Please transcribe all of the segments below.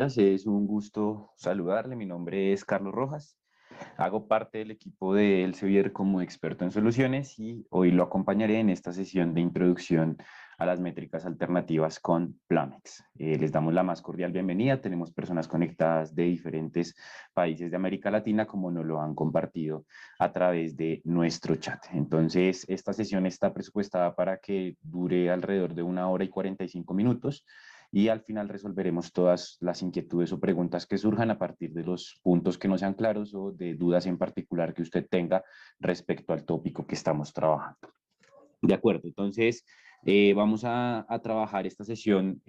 días, es un gusto saludarle. Mi nombre es Carlos Rojas. Hago parte del equipo de Elsevier como experto en soluciones y hoy lo acompañaré en esta sesión de introducción a las métricas alternativas con Plumex. Les damos la más cordial bienvenida. Tenemos personas conectadas de diferentes países de América Latina, como nos lo han compartido a través de nuestro chat. Entonces, esta sesión está presupuestada para que dure alrededor de 1 hora y 45 minutos. Y al final resolveremos todas las inquietudes o preguntas que surjan a partir de los puntos que no sean claros o de dudas en particular que usted tenga respecto al tópico que estamos trabajando. De acuerdo, entonces vamos a trabajar esta sesión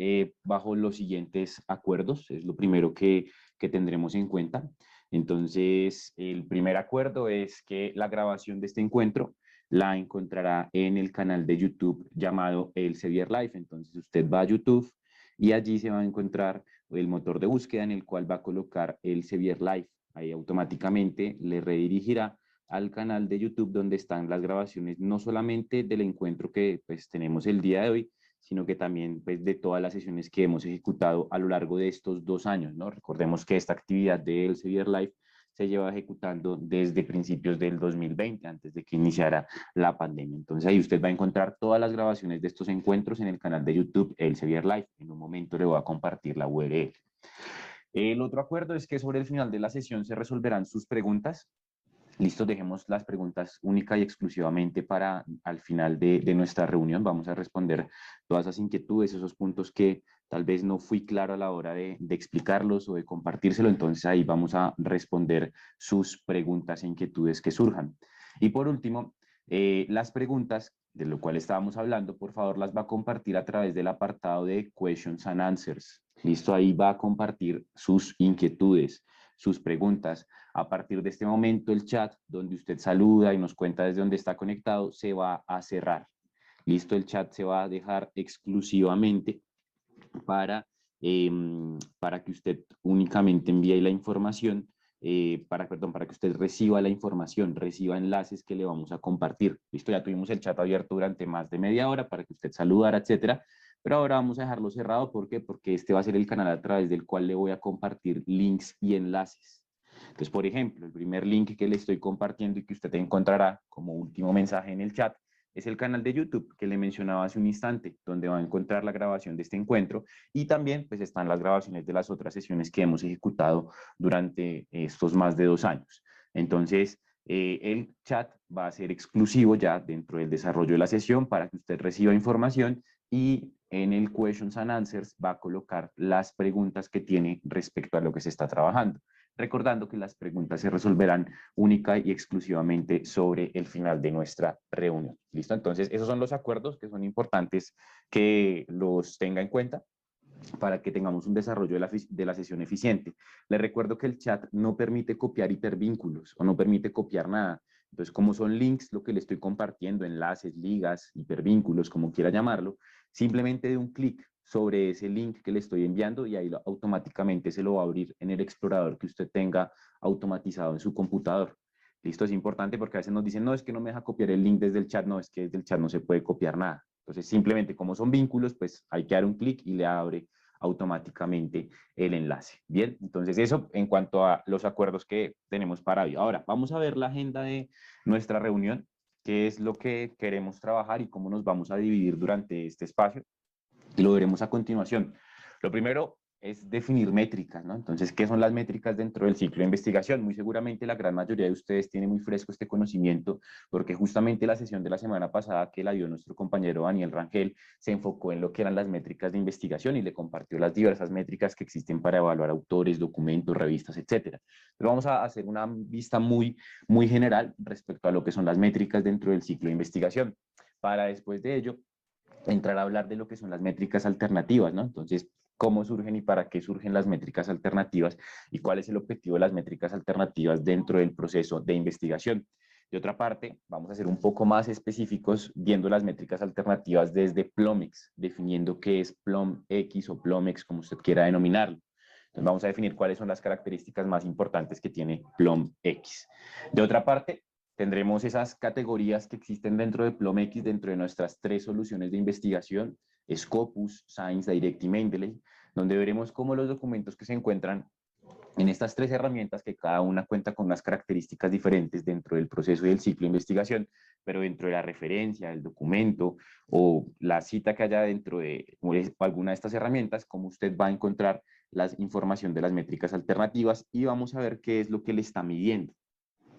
bajo los siguientes acuerdos. Es lo primero que tendremos en cuenta. Entonces, el primer acuerdo es que la grabación de este encuentro la encontrará en el canal de YouTube llamado Elsevier Live. Entonces, usted va a YouTube y allí se va a encontrar el motor de búsqueda en el cual va a colocar Elsevier Live. Ahí automáticamente le redirigirá al canal de YouTube donde están las grabaciones no solamente del encuentro que pues tenemos el día de hoy, sino que también pues de todas las sesiones que hemos ejecutado a lo largo de estos 2 años, ¿no? Recordemos que esta actividad de Elsevier Live se lleva ejecutando desde principios del 2020, antes de que iniciara la pandemia. Entonces ahí usted va a encontrar todas las grabaciones de estos encuentros en el canal de YouTube Elsevier Live. En un momento le voy a compartir la URL. El otro acuerdo es que sobre el final de la sesión se resolverán sus preguntas. Listo, dejemos las preguntas única y exclusivamente para al final de nuestra reunión. Vamos a responder todas esas inquietudes, esos puntos que tal vez no fui claro a la hora de explicarlos o de compartírselo. Entonces ahí vamos a responder sus preguntas e inquietudes que surjan. Y por último, las preguntas de lo cual estábamos hablando, por favor, las va a compartir a través del apartado de Questions and Answers. Listo, ahí va a compartir sus inquietudes, sus preguntas. A partir de este momento, el chat donde usted saluda y nos cuenta desde dónde está conectado se va a cerrar. Listo, el chat se va a dejar exclusivamente para, para que usted únicamente envíe la información, para que usted reciba la información, reciba enlaces que le vamos a compartir. Listo, ya tuvimos el chat abierto durante más de media hora para que usted saludara, etcétera. Pero ahora vamos a dejarlo cerrado. ¿Por qué? Porque este va a ser el canal a través del cual le voy a compartir links y enlaces. Entonces, por ejemplo, el primer link que le estoy compartiendo y que usted encontrará como último mensaje en el chat es el canal de YouTube que le mencionaba hace un instante, donde va a encontrar la grabación de este encuentro y también pues están las grabaciones de las otras sesiones que hemos ejecutado durante estos más de 2 años. Entonces, el chat va a ser exclusivo ya dentro del desarrollo de la sesión para que usted reciba información y en el Questions and Answers va a colocar las preguntas que tiene respecto a lo que se está trabajando, recordando que las preguntas se resolverán única y exclusivamente sobre el final de nuestra reunión. ¿Listo? Entonces, esos son los acuerdos que son importantes que los tenga en cuenta para que tengamos un desarrollo de la sesión eficiente. Les recuerdo que el chat no permite copiar hipervínculos o no permite copiar nada. Entonces, como son links, lo que le estoy compartiendo, enlaces, ligas, hipervínculos, como quiera llamarlo, simplemente de un clic sobre ese link que le estoy enviando y ahí automáticamente se lo va a abrir en el explorador que usted tenga automatizado en su computador. Listo, es importante porque a veces nos dicen, no, es que no me deja copiar el link desde el chat. No, es que desde el chat no se puede copiar nada. Entonces, simplemente como son vínculos, pues hay que dar un clic y le abre automáticamente el enlace. Bien, entonces eso en cuanto a los acuerdos que tenemos para hoy. Ahora, vamos a ver la agenda de nuestra reunión, qué es lo que queremos trabajar y cómo nos vamos a dividir durante este espacio. Lo veremos a continuación. Lo primero es definir métricas, ¿no? Entonces, ¿qué son las métricas dentro del ciclo de investigación? Muy seguramente la gran mayoría de ustedes tiene muy fresco este conocimiento, porque justamente la sesión de la semana pasada que la dio nuestro compañero Daniel Rangel se enfocó en lo que eran las métricas de investigación y le compartió las diversas métricas que existen para evaluar autores, documentos, revistas, etcétera. Pero vamos a hacer una vista muy general respecto a lo que son las métricas dentro del ciclo de investigación. Para después de ello, entrar a hablar de lo que son las métricas alternativas, ¿no? Entonces, cómo surgen y para qué surgen las métricas alternativas y cuál es el objetivo de las métricas alternativas dentro del proceso de investigación. De otra parte, vamos a ser un poco más específicos viendo las métricas alternativas desde Plumex, definiendo qué es PlumX o Plumex, como usted quiera denominarlo. Entonces, vamos a definir cuáles son las características más importantes que tiene PlumX. De otra parte, tendremos esas categorías que existen dentro de PlumX, dentro de nuestras 3 soluciones de investigación, Scopus, Science Direct y Mendeley, donde veremos cómo los documentos que se encuentran en estas tres herramientas, que cada una cuenta con unas características diferentes dentro del proceso y del ciclo de investigación, pero dentro de la referencia, el documento o la cita que haya dentro de alguna de estas herramientas, cómo usted va a encontrar la información de las métricas alternativas y vamos a ver qué es lo que le está midiendo.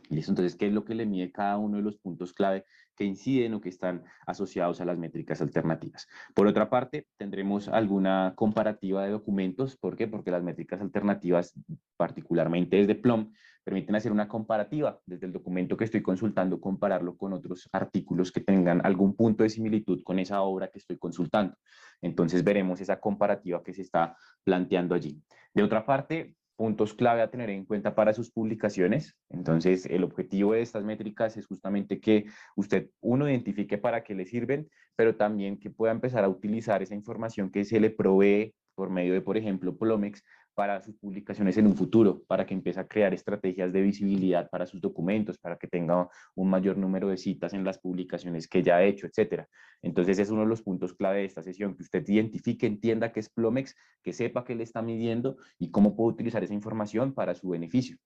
¿Listo? Entonces, ¿qué es lo que le mide cada uno de los puntos clave que inciden o que están asociados a las métricas alternativas? Por otra parte, tendremos alguna comparativa de documentos. ¿Por qué? Porque las métricas alternativas, particularmente desde Plum, permiten hacer una comparativa desde el documento que estoy consultando, compararlo con otros artículos que tengan algún punto de similitud con esa obra que estoy consultando. Entonces, veremos esa comparativa que se está planteando allí. De otra parte, puntos clave a tener en cuenta para sus publicaciones. Entonces, el objetivo de estas métricas es justamente que usted, uno, identifique para qué le sirven, pero también que pueda empezar a utilizar esa información que se le provee por medio de, por ejemplo, Plomex, para sus publicaciones en un futuro, para que empiece a crear estrategias de visibilidad para sus documentos, para que tenga un mayor número de citas en las publicaciones que ya ha hecho, etcétera. Entonces, es uno de los puntos clave de esta sesión, que usted identifique, entienda qué es Plomex, que sepa qué le está midiendo y cómo puede utilizar esa información para su beneficio.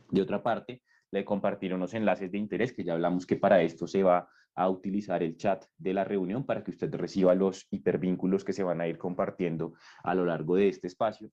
De otra parte, le compartiré unos enlaces de interés, que ya hablamos que para esto se va a utilizar el chat de la reunión para que usted reciba los hipervínculos que se van a ir compartiendo a lo largo de este espacio.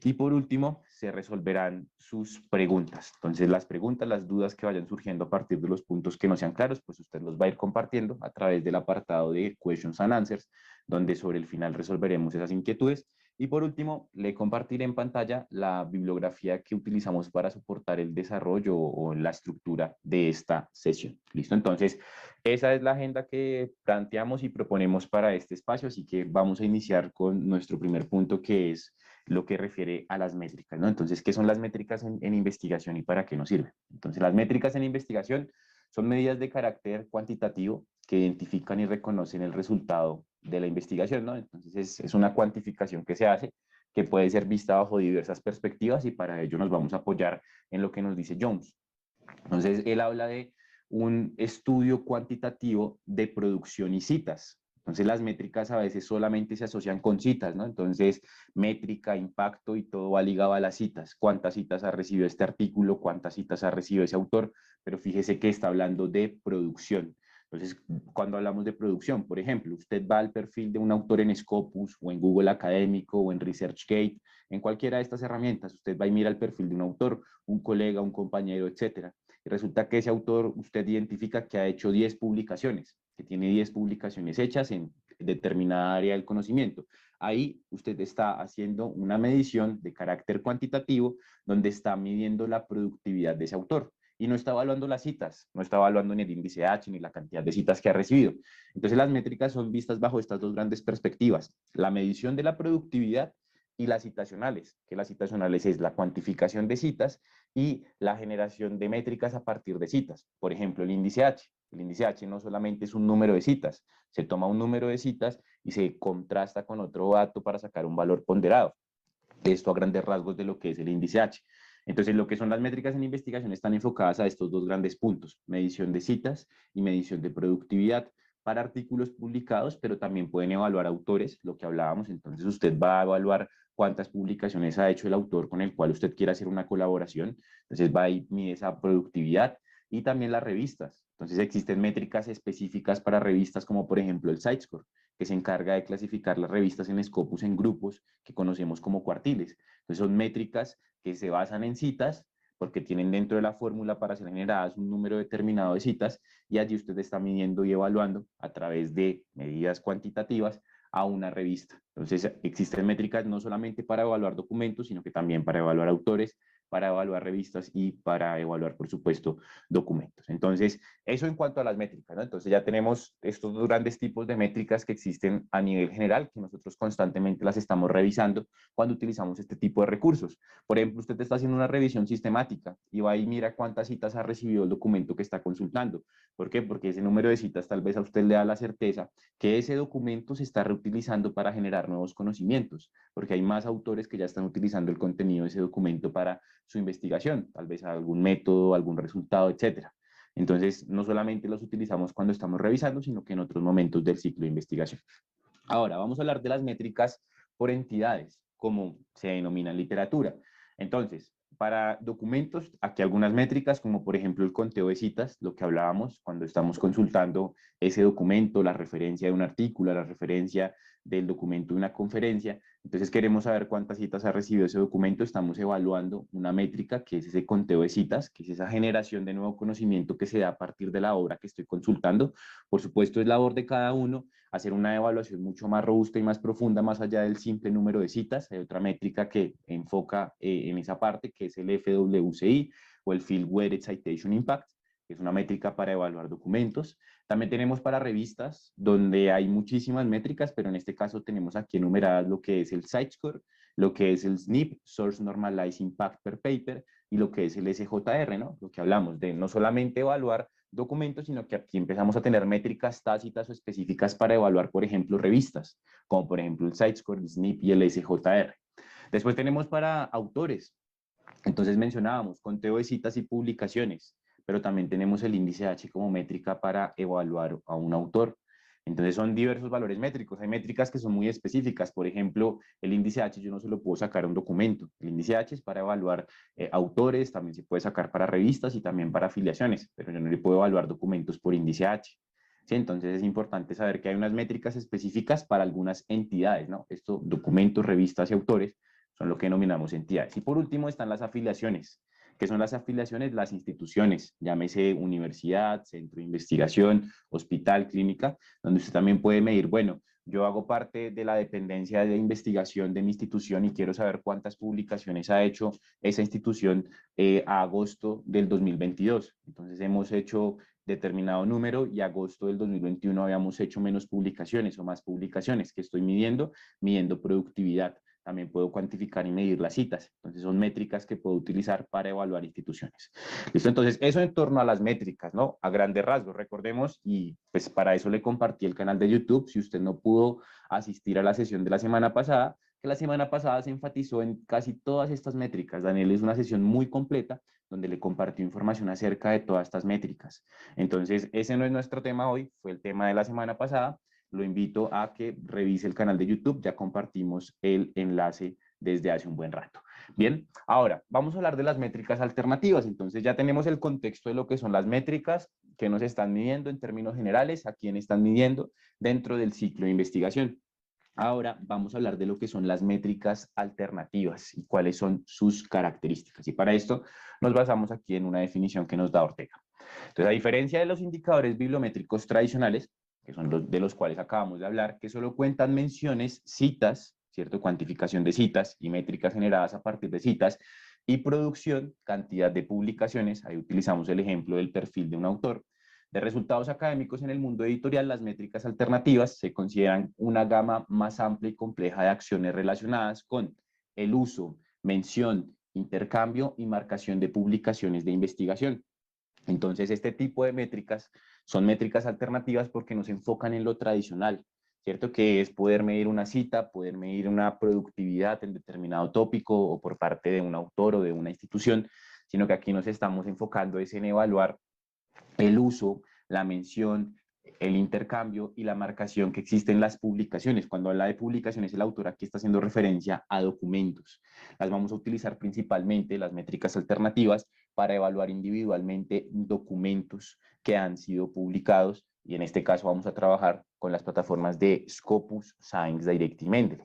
Y por último, se resolverán sus preguntas. Entonces, las preguntas, las dudas que vayan surgiendo a partir de los puntos que no sean claros, pues usted los va a ir compartiendo a través del apartado de Questions and Answers, donde sobre el final resolveremos esas inquietudes. Y por último, le compartiré en pantalla la bibliografía que utilizamos para soportar el desarrollo o la estructura de esta sesión. ¿Listo? Entonces, esa es la agenda que planteamos y proponemos para este espacio, así que vamos a iniciar con nuestro primer punto, que es lo que refiere a las métricas, ¿no? Entonces, ¿qué son las métricas en investigación y para qué nos sirven? Entonces, las métricas en investigación son medidas de carácter cuantitativo que identifican y reconocen el resultado de la investigación, ¿no? Entonces, es una cuantificación que se hace, que puede ser vista bajo diversas perspectivas y para ello nos vamos a apoyar en lo que nos dice Jones. Entonces, él habla de un estudio cuantitativo de producción y citas. Entonces, las métricas a veces solamente se asocian con citas, ¿no? Entonces, métrica, impacto y todo va ligado a las citas. ¿Cuántas citas ha recibido este artículo? ¿Cuántas citas ha recibido ese autor? Pero fíjese que está hablando de producción. Entonces, cuando hablamos de producción, por ejemplo, usted va al perfil de un autor en Scopus o en Google Académico o en ResearchGate, en cualquiera de estas herramientas, usted va y mira el perfil de un autor, un colega, un compañero, etcétera. Y resulta que ese autor usted identifica que ha hecho 10 publicaciones, que tiene 10 publicaciones hechas en determinada área del conocimiento. Ahí usted está haciendo una medición de carácter cuantitativo donde está midiendo la productividad de ese autor y no está evaluando las citas, no está evaluando ni el índice H ni la cantidad de citas que ha recibido. Entonces las métricas son vistas bajo estas dos grandes perspectivas, la medición de la productividad y las citacionales, que las citacionales es la cuantificación de citas y la generación de métricas a partir de citas. Por ejemplo, el índice H. El índice H no solamente es un número de citas, se toma un número de citas y se contrasta con otro dato para sacar un valor ponderado. Esto a grandes rasgos de lo que es el índice H. Entonces, lo que son las métricas en investigación están enfocadas a estos dos grandes puntos, medición de citas y medición de productividad para artículos publicados, pero también pueden evaluar autores, lo que hablábamos. Entonces, usted va a evaluar cuántas publicaciones ha hecho el autor con el cual usted quiera hacer una colaboración. Entonces, va y mide esa productividad y también las revistas. Entonces, existen métricas específicas para revistas como, por ejemplo, el SiteScore, que se encarga de clasificar las revistas en Scopus en grupos que conocemos como cuartiles. Entonces son métricas que se basan en citas porque tienen dentro de la fórmula para ser generadas un número determinado de citas y allí usted está midiendo y evaluando a través de medidas cuantitativas a una revista. Entonces existen métricas no solamente para evaluar documentos, sino que también para evaluar autores, para evaluar revistas y para evaluar, por supuesto, documentos. Entonces, eso en cuanto a las métricas, ¿no? Entonces ya tenemos estos dos grandes tipos de métricas que existen a nivel general, que nosotros constantemente las estamos revisando cuando utilizamos este tipo de recursos. Por ejemplo, usted está haciendo una revisión sistemática y va y mira cuántas citas ha recibido el documento que está consultando. ¿Por qué? Porque ese número de citas tal vez a usted le da la certeza que ese documento se está reutilizando para generar nuevos conocimientos, porque hay más autores que ya están utilizando el contenido de ese documento para su investigación, tal vez algún método, algún resultado, etcétera. Entonces, no solamente los utilizamos cuando estamos revisando, sino que en otros momentos del ciclo de investigación. Ahora, vamos a hablar de las métricas por entidades. como se denomina en literatura. Entonces, para documentos, aquí algunas métricas, como por ejemplo el conteo de citas, lo que hablábamos cuando estamos consultando ese documento, la referencia de un artículo, la referencia del documento de una conferencia. Entonces queremos saber cuántas citas ha recibido ese documento. Estamos evaluando una métrica que es ese conteo de citas, que es esa generación de nuevo conocimiento que se da a partir de la obra que estoy consultando. Por supuesto, es labor de cada uno hacer una evaluación mucho más robusta y más profunda, más allá del simple número de citas. Hay otra métrica que enfoca en esa parte, que es el FWCI o el Field Weighted Citation Impact, que es una métrica para evaluar documentos. También tenemos para revistas, donde hay muchísimas métricas, pero en este caso tenemos aquí enumeradas lo que es el CiteScore, lo que es el SNP, Source Normalized Impact per Paper, y lo que es el SJR, ¿no? Lo que hablamos de no solamente evaluar documentos, sino que aquí empezamos a tener métricas tácitas o específicas para evaluar, por ejemplo, revistas, como por ejemplo el CiteScore, el SNP y el SJR. Después tenemos para autores. Entonces mencionábamos conteo de citas y publicaciones, pero también tenemos el índice H como métrica para evaluar a un autor. Entonces son diversos valores métricos. Hay métricas que son muy específicas. Por ejemplo, el índice H yo no se lo puedo sacar a un documento. El índice H es para evaluar autores, también se puede sacar para revistas y también para afiliaciones, pero yo no le puedo evaluar documentos por índice H. ¿Sí? Entonces es importante saber que hay unas métricas específicas para algunas entidades, ¿no? Esto, documentos, revistas y autores son lo que denominamos entidades. Y por último están las afiliaciones. ¿Qué son las afiliaciones? Las instituciones, llámese universidad, centro de investigación, hospital, clínica, donde usted también puede medir, bueno, yo hago parte de la dependencia de investigación de mi institución y quiero saber cuántas publicaciones ha hecho esa institución a agosto del 2022. Entonces hemos hecho determinado número y agosto del 2021 habíamos hecho menos publicaciones o más publicaciones. ¿Qué estoy midiendo? Midiendo productividad. También puedo cuantificar y medir las citas. Entonces son métricas que puedo utilizar para evaluar instituciones. ¿Listo? Entonces eso en torno a las métricas, ¿no? A grandes rasgos, recordemos, y pues para eso le compartí el canal de YouTube. Si usted no pudo asistir a la sesión de la semana pasada, que la semana pasada se enfatizó en casi todas estas métricas. Daniel es una sesión muy completa donde le compartió información acerca de todas estas métricas. Entonces ese no es nuestro tema hoy, fue el tema de la semana pasada. Lo invito a que revise el canal de YouTube, ya compartimos el enlace desde hace un buen rato. Bien, ahora vamos a hablar de las métricas alternativas. Entonces ya tenemos el contexto de lo que son las métricas que nos están midiendo en términos generales, a quién están midiendo dentro del ciclo de investigación. Ahora vamos a hablar de lo que son las métricas alternativas y cuáles son sus características. Y para esto nos basamos aquí en una definición que nos da Ortega. Entonces, a diferencia de los indicadores bibliométricos tradicionales, que son los de los cuales acabamos de hablar, que solo cuentan menciones, citas, ¿cierto? Cuantificación de citas y métricas generadas a partir de citas, y producción, cantidad de publicaciones, ahí utilizamos el ejemplo del perfil de un autor. De resultados académicos en el mundo editorial, las métricas alternativas se consideran una gama más amplia y compleja de acciones relacionadas con el uso, mención, intercambio y marcación de publicaciones de investigación. Entonces, este tipo de métricas son métricas alternativas porque nos enfocan en lo tradicional, ¿cierto? Que es poder medir una cita, poder medir una productividad en determinado tópico o por parte de un autor o de una institución, sino que aquí nos estamos enfocando es en evaluar el uso, la mención, el intercambio y la marcación que existe en las publicaciones. Cuando habla de publicaciones, el autor aquí está haciendo referencia a documentos. Las vamos a utilizar principalmente, las métricas alternativas, para evaluar individualmente documentos que han sido publicados y en este caso vamos a trabajar con las plataformas de Scopus, Science Direct y Mendeley.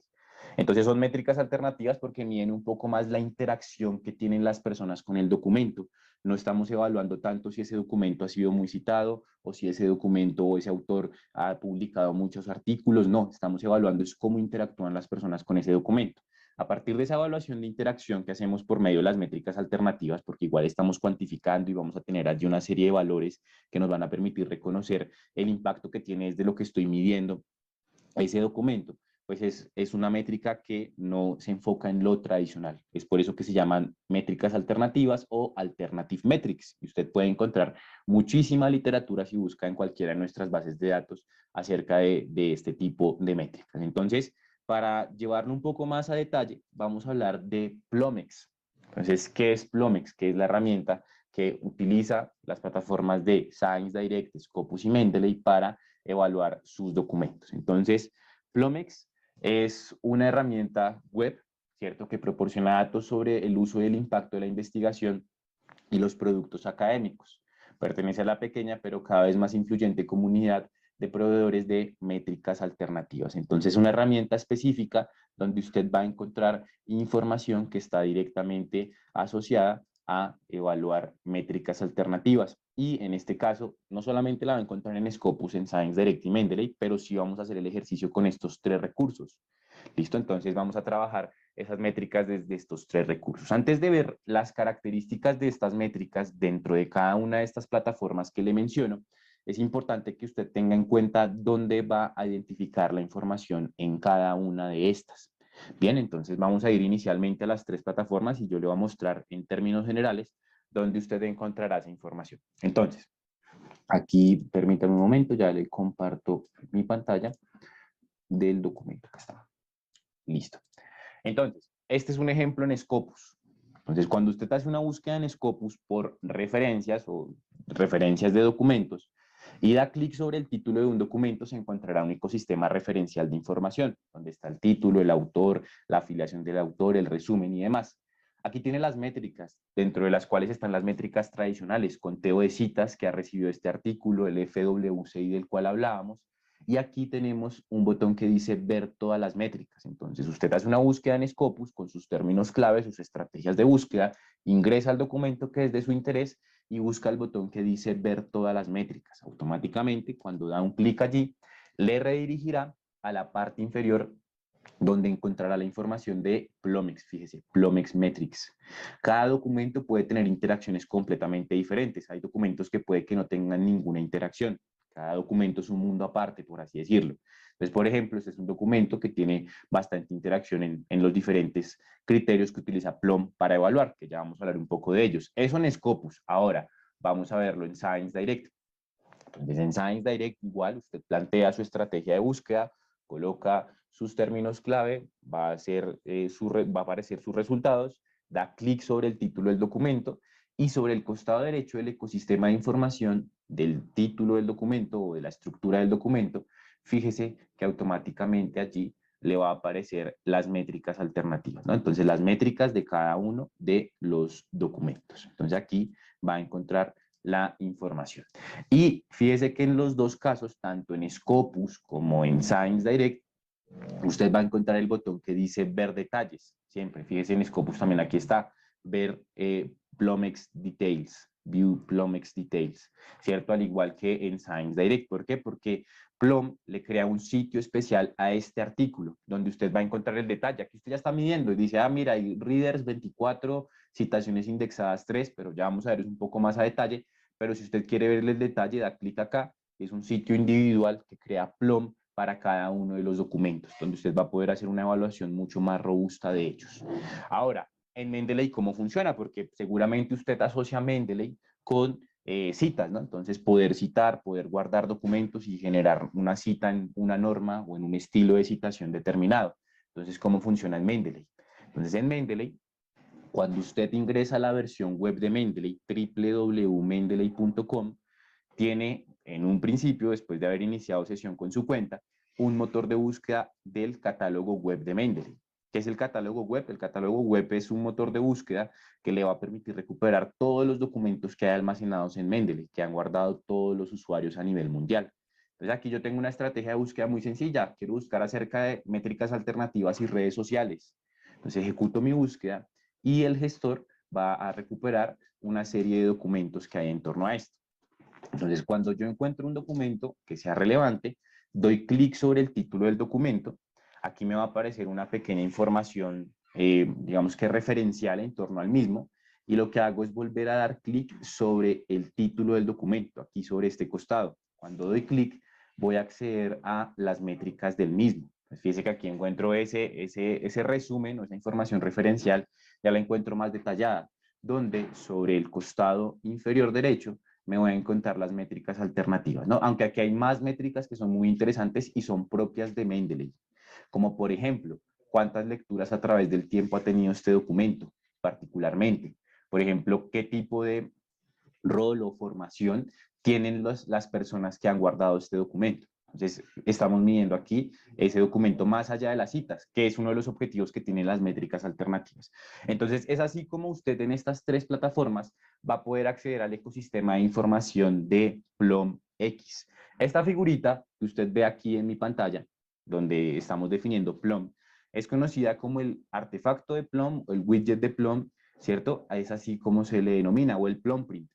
Entonces son métricas alternativas porque miden un poco más la interacción que tienen las personas con el documento. No estamos evaluando tanto si ese documento ha sido muy citado o si ese documento o ese autor ha publicado muchos artículos. No, estamos evaluando es cómo interactúan las personas con ese documento. A partir de esa evaluación de interacción que hacemos por medio de las métricas alternativas, porque igual estamos cuantificando y vamos a tener allí una serie de valores que nos van a permitir reconocer el impacto que tiene desde lo que estoy midiendo ese documento, pues es una métrica que no se enfoca en lo tradicional. Es por eso que se llaman métricas alternativas o alternative metrics. Y usted puede encontrar muchísima literatura si busca en cualquiera de nuestras bases de datos acerca de este tipo de métricas. Entonces, para llevarlo un poco más a detalle, vamos a hablar de Plomex. Entonces, ¿qué es Plomex? ¿Qué es la herramienta que utiliza las plataformas de Science Direct, Scopus y Mendeley para evaluar sus documentos? Entonces, Plomex es una herramienta web ¿cierto? Que proporciona datos sobre el uso y el impacto de la investigación y los productos académicos. Pertenece a la pequeña pero cada vez más influyente comunidad de proveedores de métricas alternativas. Entonces, una herramienta específica donde usted va a encontrar información que está directamente asociada a evaluar métricas alternativas. Y en este caso, no solamente la va a encontrar en Scopus, en Science Direct y Mendeley, pero sí vamos a hacer el ejercicio con estos tres recursos. ¿Listo? Entonces vamos a trabajar esas métricas desde estos tres recursos. Antes de ver las características de estas métricas dentro de cada una de estas plataformas que le menciono, es importante que usted tenga en cuenta dónde va a identificar la información en cada una de estas. Bien, entonces vamos a ir inicialmente a las tres plataformas y yo le voy a mostrar en términos generales dónde usted encontrará esa información. Entonces, aquí, permítame un momento, ya le comparto mi pantalla del documento que está. Listo. Entonces, este es un ejemplo en Scopus. Entonces, cuando usted hace una búsqueda en Scopus por referencias o referencias de documentos y da clic sobre el título de un documento, se encontrará un ecosistema referencial de información, donde está el título, el autor, la afiliación del autor, el resumen y demás. Aquí tiene las métricas, dentro de las cuales están las métricas tradicionales, conteo de citas que ha recibido este artículo, el FWCI del cual hablábamos, y aquí tenemos un botón que dice ver todas las métricas. Entonces usted hace una búsqueda en Scopus con sus términos clave, sus estrategias de búsqueda, ingresa al documento que es de su interés y busca el botón que dice ver todas las métricas. Automáticamente, cuando da un clic allí, le redirigirá a la parte inferior donde encontrará la información de Plomex, fíjese, Plomex Metrics. Cada documento puede tener interacciones completamente diferentes. Hay documentos que puede que no tengan ninguna interacción. Cada documento es un mundo aparte, por así decirlo. Entonces, por ejemplo, este es un documento que tiene bastante interacción en los diferentes criterios que utiliza Plum para evaluar, que ya vamos a hablar un poco de ellos. Eso en Scopus. Ahora, vamos a verlo en Science Direct. Entonces, en Science Direct, igual, usted plantea su estrategia de búsqueda, coloca sus términos clave, va a aparecer sus resultados, da clic sobre el título del documento y sobre el costado derecho del ecosistema de información del título del documento o de la estructura del documento, fíjese que automáticamente allí le va a aparecer las métricas alternativas, ¿no? Entonces, las métricas de cada uno de los documentos. Entonces, aquí va a encontrar la información. Y fíjese que en los dos casos, tanto en Scopus como en Science Direct, usted va a encontrar el botón que dice ver detalles. Siempre, fíjese en Scopus también aquí está, ver Plomex Details, View Plomex Details, ¿cierto? Al igual que en Science Direct. ¿Por qué? Porque Plum le crea un sitio especial a este artículo, donde usted va a encontrar el detalle. Aquí usted ya está midiendo y dice, ah, mira, hay readers 24, citaciones indexadas 3, pero ya vamos a ver un poco más a detalle. Pero si usted quiere ver el detalle, da clic acá. Es un sitio individual que crea Plum para cada uno de los documentos, donde usted va a poder hacer una evaluación mucho más robusta de ellos. Ahora, en Mendeley, ¿cómo funciona? Porque seguramente usted asocia Mendeley con citas, ¿no? Entonces, poder citar, poder guardar documentos y generar una cita en una norma o en un estilo de citación determinado. Entonces, ¿cómo funciona en Mendeley? Entonces, en Mendeley, cuando usted ingresa a la versión web de Mendeley, www.mendeley.com, tiene en un principio, después de haber iniciado sesión con su cuenta, un motor de búsqueda del catálogo web de Mendeley. ¿Qué es el catálogo web? El catálogo web es un motor de búsqueda que le va a permitir recuperar todos los documentos que hay almacenados en Mendeley, que han guardado todos los usuarios a nivel mundial. Entonces aquí yo tengo una estrategia de búsqueda muy sencilla. Quiero buscar acerca de métricas alternativas y redes sociales. Entonces ejecuto mi búsqueda y el gestor va a recuperar una serie de documentos que hay en torno a esto. Entonces, cuando yo encuentro un documento que sea relevante, doy clic sobre el título del documento. Aquí me va a aparecer una pequeña información, digamos que referencial en torno al mismo. Y lo que hago es volver a dar clic sobre el título del documento, aquí sobre este costado. Cuando doy clic, voy a acceder a las métricas del mismo. Pues fíjese que aquí encuentro ese resumen o esa información referencial, ya la encuentro más detallada, donde sobre el costado inferior derecho me voy a encontrar las métricas alternativas, ¿no? Aunque aquí hay más métricas que son muy interesantes y son propias de Mendeley, como por ejemplo, cuántas lecturas a través del tiempo ha tenido este documento, particularmente. Por ejemplo, qué tipo de rol o formación tienen las personas que han guardado este documento. Entonces, estamos midiendo aquí ese documento más allá de las citas, que es uno de los objetivos que tienen las métricas alternativas. Entonces, es así como usted en estas tres plataformas va a poder acceder al ecosistema de información de Plum X. Esta figurita que usted ve aquí en mi pantalla, donde estamos definiendo Plum, es conocida como el artefacto de Plum o el widget de Plum, ¿cierto? Es así como se le denomina, o el Plum print.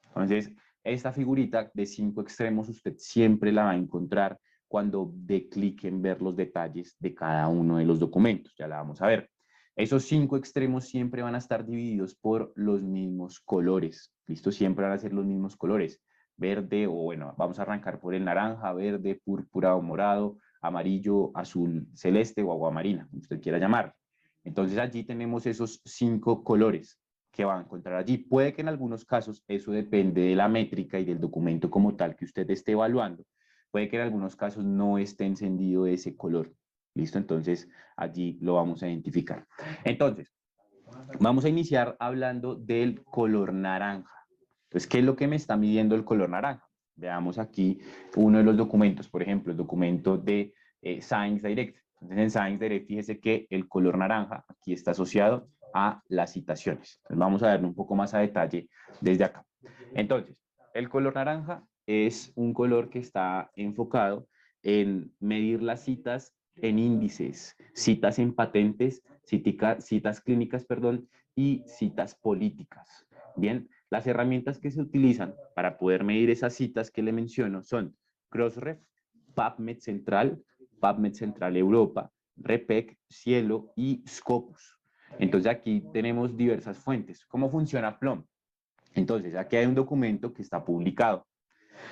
Entonces, esta figurita de 5 extremos usted siempre la va a encontrar cuando dé clic en ver los detalles de cada uno de los documentos. Ya la vamos a ver. Esos 5 extremos siempre van a estar divididos por los mismos colores. ¿Listo? Siempre van a ser los mismos colores. Verde o bueno, vamos a arrancar por el naranja, verde, púrpura o morado, amarillo, azul, celeste o aguamarina, como usted quiera llamar. Entonces allí tenemos esos 5 colores que va a encontrar allí. Puede que en algunos casos eso depende de la métrica y del documento como tal que usted esté evaluando. Puede que en algunos casos no esté encendido ese color. ¿Listo? Entonces allí lo vamos a identificar. Entonces, vamos a iniciar hablando del color naranja. Entonces, ¿qué es lo que me está midiendo el color naranja? Veamos aquí uno de los documentos, por ejemplo, el documento de Science Direct. Entonces, en Science Direct, fíjese que el color naranja aquí está asociado a las citaciones. Entonces, vamos a verlo un poco más a detalle desde acá. Entonces, el color naranja es un color que está enfocado en medir las citas en índices, citas en patentes, citas clínicas, perdón, y citas políticas. Bien, las herramientas que se utilizan para poder medir esas citas que le menciono son Crossref, PubMed Central Europa, REPEC, Cielo y Scopus. Entonces aquí tenemos diversas fuentes. ¿Cómo funciona Plum? Entonces aquí hay un documento que está publicado.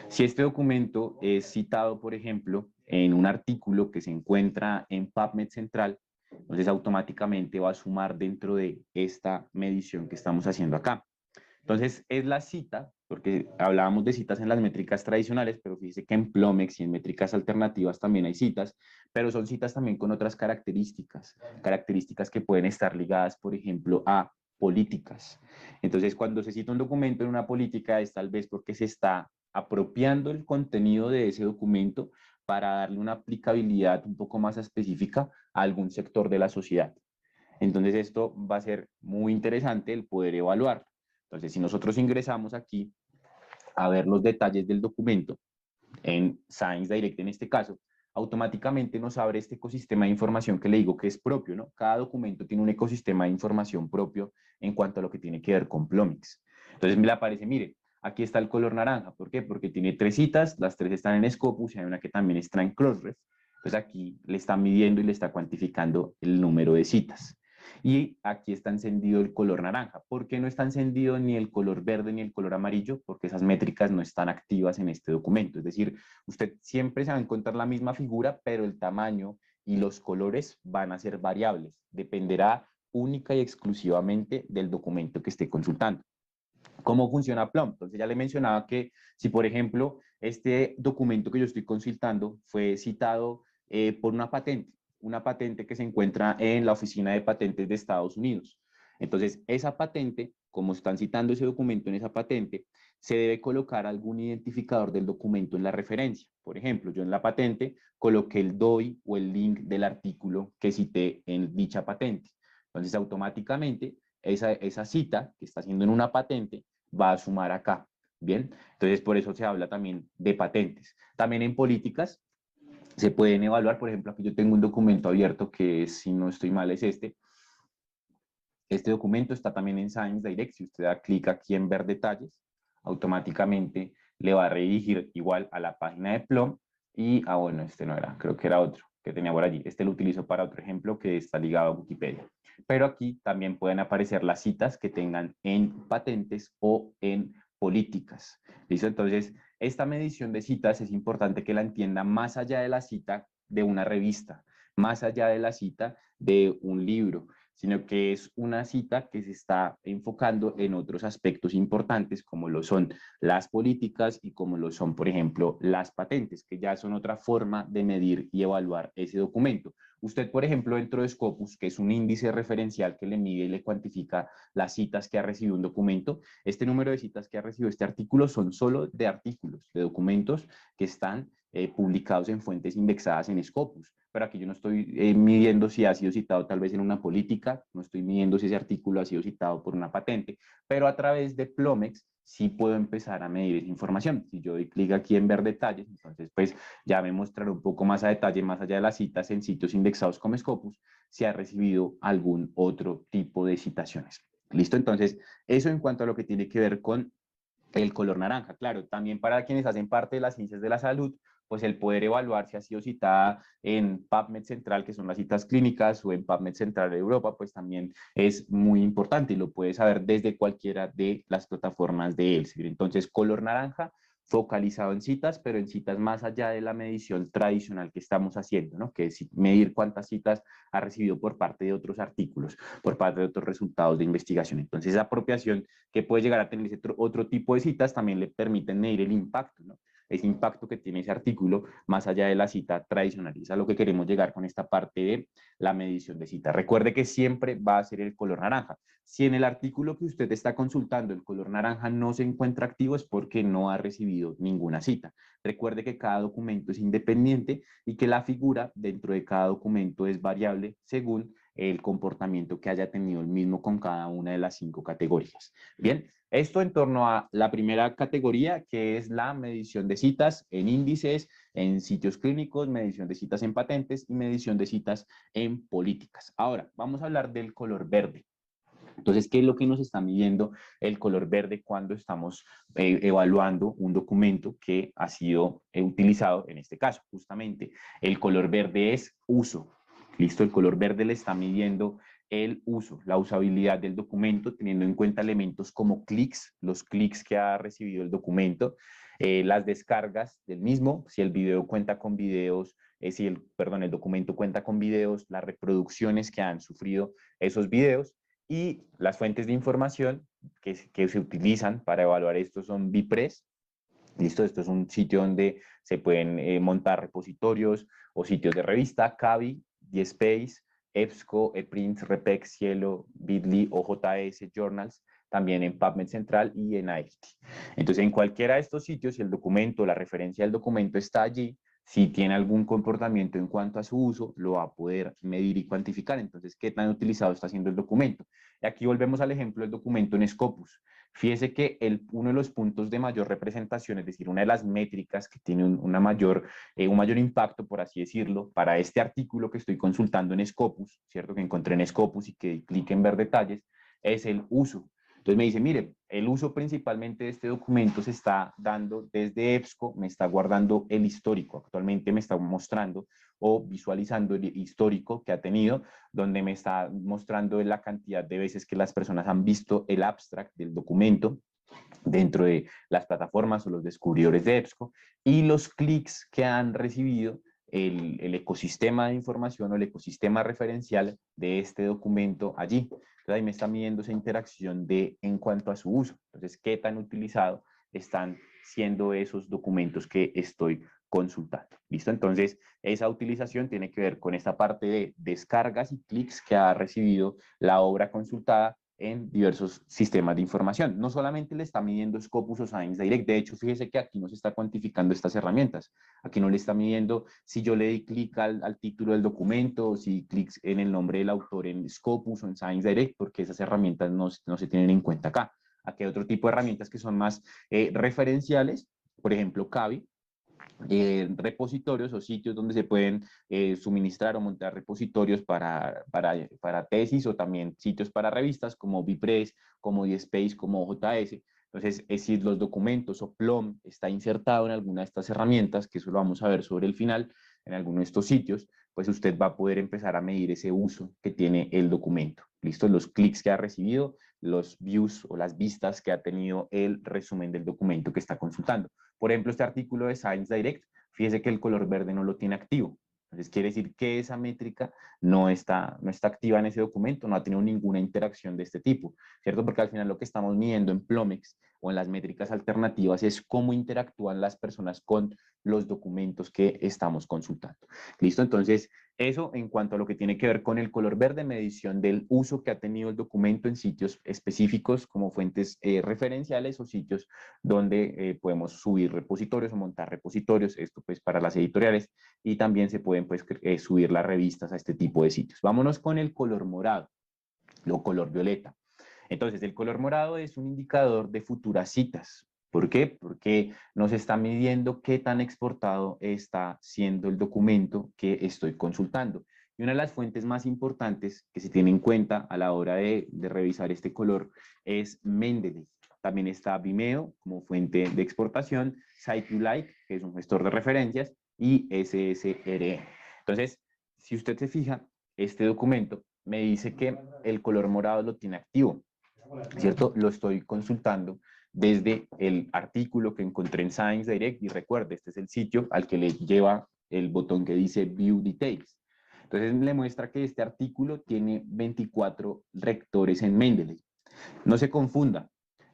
Si este documento es citado, por ejemplo, en un artículo que se encuentra en PubMed Central, entonces automáticamente va a sumar dentro de esta medición que estamos haciendo acá. Entonces, es la cita, porque hablábamos de citas en las métricas tradicionales, pero fíjese que en Plomex y en métricas alternativas también hay citas, pero son citas también con otras características que pueden estar ligadas, por ejemplo, a políticas. Entonces, cuando se cita un documento en una política, es tal vez porque se está apropiando el contenido de ese documento para darle una aplicabilidad un poco más específica a algún sector de la sociedad. Entonces, esto va a ser muy interesante el poder evaluar. Entonces, si nosotros ingresamos aquí a ver los detalles del documento, en Science Direct en este caso, automáticamente nos abre este ecosistema de información que le digo que es propio, ¿no? Cada documento tiene un ecosistema de información propio en cuanto a lo que tiene que ver con Plumix. Entonces me le aparece, mire, aquí está el color naranja. ¿Por qué? Porque tiene 3 citas, las 3 están en Scopus y hay una que también está en Crossref. Entonces aquí le está midiendo y le está cuantificando el número de citas. Y aquí está encendido el color naranja. ¿Por qué no está encendido ni el color verde ni el color amarillo? Porque esas métricas no están activas en este documento. Es decir, usted siempre se va a encontrar la misma figura, pero el tamaño y los colores van a ser variables. Dependerá única y exclusivamente del documento que esté consultando. ¿Cómo funciona Plum? Entonces ya le mencionaba que si, por ejemplo, este documento que yo estoy consultando fue citado por una patente que se encuentra en la Oficina de Patentes de Estados Unidos. Entonces, esa patente, como están citando ese documento en esa patente, se debe colocar algún identificador del documento en la referencia. Por ejemplo, yo en la patente coloqué el DOI o el link del artículo que cité en dicha patente. Entonces, automáticamente, esa cita que está haciendo en una patente va a sumar acá. Bien, entonces por eso se habla también de patentes. También en políticas se pueden evaluar, por ejemplo, aquí yo tengo un documento abierto que, si no estoy mal, es este. Este documento está también en Science Direct. Si usted da clic aquí en ver detalles, automáticamente le va a redirigir igual a la página de Plum. Y, bueno, este no era, creo que era otro que tenía por allí. Este lo utilizo para otro ejemplo que está ligado a Wikipedia. Pero aquí también pueden aparecer las citas que tengan en patentes o en políticas. ¿Listo? Entonces, esta medición de citas es importante que la entienda más allá de la cita de una revista, más allá de la cita de un libro, sino que es una cita que se está enfocando en otros aspectos importantes, como lo son las políticas y como lo son, por ejemplo, las patentes, que ya son otra forma de medir y evaluar ese documento. Usted, por ejemplo, dentro de Scopus, que es un índice referencial que le mide y le cuantifica las citas que ha recibido un documento, este número de citas que ha recibido este artículo son solo de artículos, de documentos que están publicados en fuentes indexadas en Scopus. Pero aquí yo no estoy midiendo si ha sido citado tal vez en una política, no estoy midiendo si ese artículo ha sido citado por una patente, pero a través de Plomex sí puedo empezar a medir esa información. Si yo doy clic aquí en ver detalles, entonces pues ya me mostrará un poco más a detalle, más allá de las citas en sitios indexados como Scopus, si ha recibido algún otro tipo de citaciones. ¿Listo? Entonces, eso en cuanto a lo que tiene que ver con el color naranja. Claro, también para quienes hacen parte de las ciencias de la salud, pues el poder evaluar si ha sido citada en PubMed Central, que son las citas clínicas, o en PubMed Central de Europa, pues también es muy importante y lo puedes saber desde cualquiera de las plataformas de Elsevier. Entonces, color naranja focalizado en citas, pero en citas más allá de la medición tradicional que estamos haciendo, ¿no? Que es medir cuántas citas ha recibido por parte de otros artículos, por parte de otros resultados de investigación. Entonces, esa apropiación que puede llegar a tener ese otro tipo de citas también le permiten medir el impacto, ¿no? Ese impacto que tiene ese artículo más allá de la cita tradicional. Y es a lo que queremos llegar con esta parte de la medición de citas. Recuerde que siempre va a ser el color naranja. Si en el artículo que usted está consultando el color naranja no se encuentra activo es porque no ha recibido ninguna cita. Recuerde que cada documento es independiente y que la figura dentro de cada documento es variable según el comportamiento que haya tenido el mismo con cada una de las 5 categorías. Bien, esto en torno a la primera categoría, que es la medición de citas en índices, en sitios clínicos, medición de citas en patentes y medición de citas en políticas. Ahora, vamos a hablar del color verde. Entonces, ¿qué es lo que nos está midiendo el color verde cuando estamos evaluando un documento que ha sido utilizado en este caso? Justamente, el color verde es uso. Listo, el color verde le está midiendo el uso, la usabilidad del documento, teniendo en cuenta elementos como clics, los clics que ha recibido el documento, las descargas del mismo, si el video cuenta con videos, si el documento cuenta con videos, las reproducciones que han sufrido esos videos, y las fuentes de información que se utilizan para evaluar esto son Bipress. Listo, esto es un sitio donde se pueden montar repositorios o sitios de revista, Kabi, DSpace, EBSCO, ePrint, Repex, Cielo, Bitly, OJS, Journals, también en PubMed Central y en AIRTI. Entonces, en cualquiera de estos sitios, si el documento, la referencia del documento está allí, si tiene algún comportamiento en cuanto a su uso, lo va a poder medir y cuantificar. Entonces, ¿qué tan utilizado está siendo el documento? Y aquí volvemos al ejemplo del documento en Scopus. Fíjese que uno de los puntos de mayor representación, es decir, una de las métricas que tiene un mayor impacto, por así decirlo, para este artículo que estoy consultando en Scopus, ¿cierto? Que encontré en Scopus y que clique en ver detalles, es el uso. Entonces me dice, mire, el uso principalmente de este documento se está dando desde EBSCO, me está guardando el histórico, actualmente me está mostrando o visualizando el histórico que ha tenido, donde me está mostrando la cantidad de veces que las personas han visto el abstract del documento dentro de las plataformas o los descubridores de EBSCO y los clics que han recibido el ecosistema de información o el ecosistema referencial de este documento allí. Entonces ahí me está midiendo esa interacción en cuanto a su uso. Entonces, ¿qué tan utilizado están siendo esos documentos que estoy consultando? ¿Listo? Entonces, esa utilización tiene que ver con esta parte de descargas y clics que ha recibido la obra consultada en diversos sistemas de información. No solamente le está midiendo Scopus o Science Direct, de hecho, fíjese que aquí no se está cuantificando estas herramientas. Aquí no le está midiendo si yo le di clic al título del documento, o si clics en el nombre del autor en Scopus o en Science Direct, porque esas herramientas no se tienen en cuenta acá. Aquí hay otro tipo de herramientas que son más referenciales, por ejemplo, Kabi, repositorios o sitios donde se pueden suministrar o montar repositorios para tesis o también sitios para revistas como Bipress, como DSpace, como JS. Entonces, es decir, los documentos o PLOM está insertado en alguna de estas herramientas, que eso lo vamos a ver sobre el final, en alguno de estos sitios, pues usted va a poder empezar a medir ese uso que tiene el documento. ¿Listo? Los clics que ha recibido, los views o las vistas que ha tenido el resumen del documento que está consultando. Por ejemplo, este artículo de Science Direct, fíjese que el color verde no lo tiene activo. Entonces quiere decir que esa métrica no está activa en ese documento, no ha tenido ninguna interacción de este tipo, ¿cierto? Porque al final lo que estamos midiendo en Plomex o en las métricas alternativas es cómo interactúan las personas con los documentos que estamos consultando. ¿Listo? Entonces, eso en cuanto a lo que tiene que ver con el color verde, medición del uso que ha tenido el documento en sitios específicos como fuentes referenciales o sitios donde podemos subir repositorios o montar repositorios, esto pues para las editoriales, y también se pueden pues subir las revistas a este tipo de sitios. Vámonos con el color morado, o color violeta. Entonces, el color morado es un indicador de futuras citas. ¿Por qué? Porque nos está midiendo qué tan exportado está siendo el documento que estoy consultando. Y una de las fuentes más importantes que se tiene en cuenta a la hora de revisar este color es Mendeley. También está Vimeo como fuente de exportación, Site2Like, que es un gestor de referencias, y SSRE. Entonces, si usted se fija, este documento me dice que el color morado lo tiene activo, ¿cierto? Lo estoy consultando desde el artículo que encontré en Science Direct y recuerde, este es el sitio al que le lleva el botón que dice View Details. Entonces le muestra que este artículo tiene 24 rectores en Mendeley. No se confunda,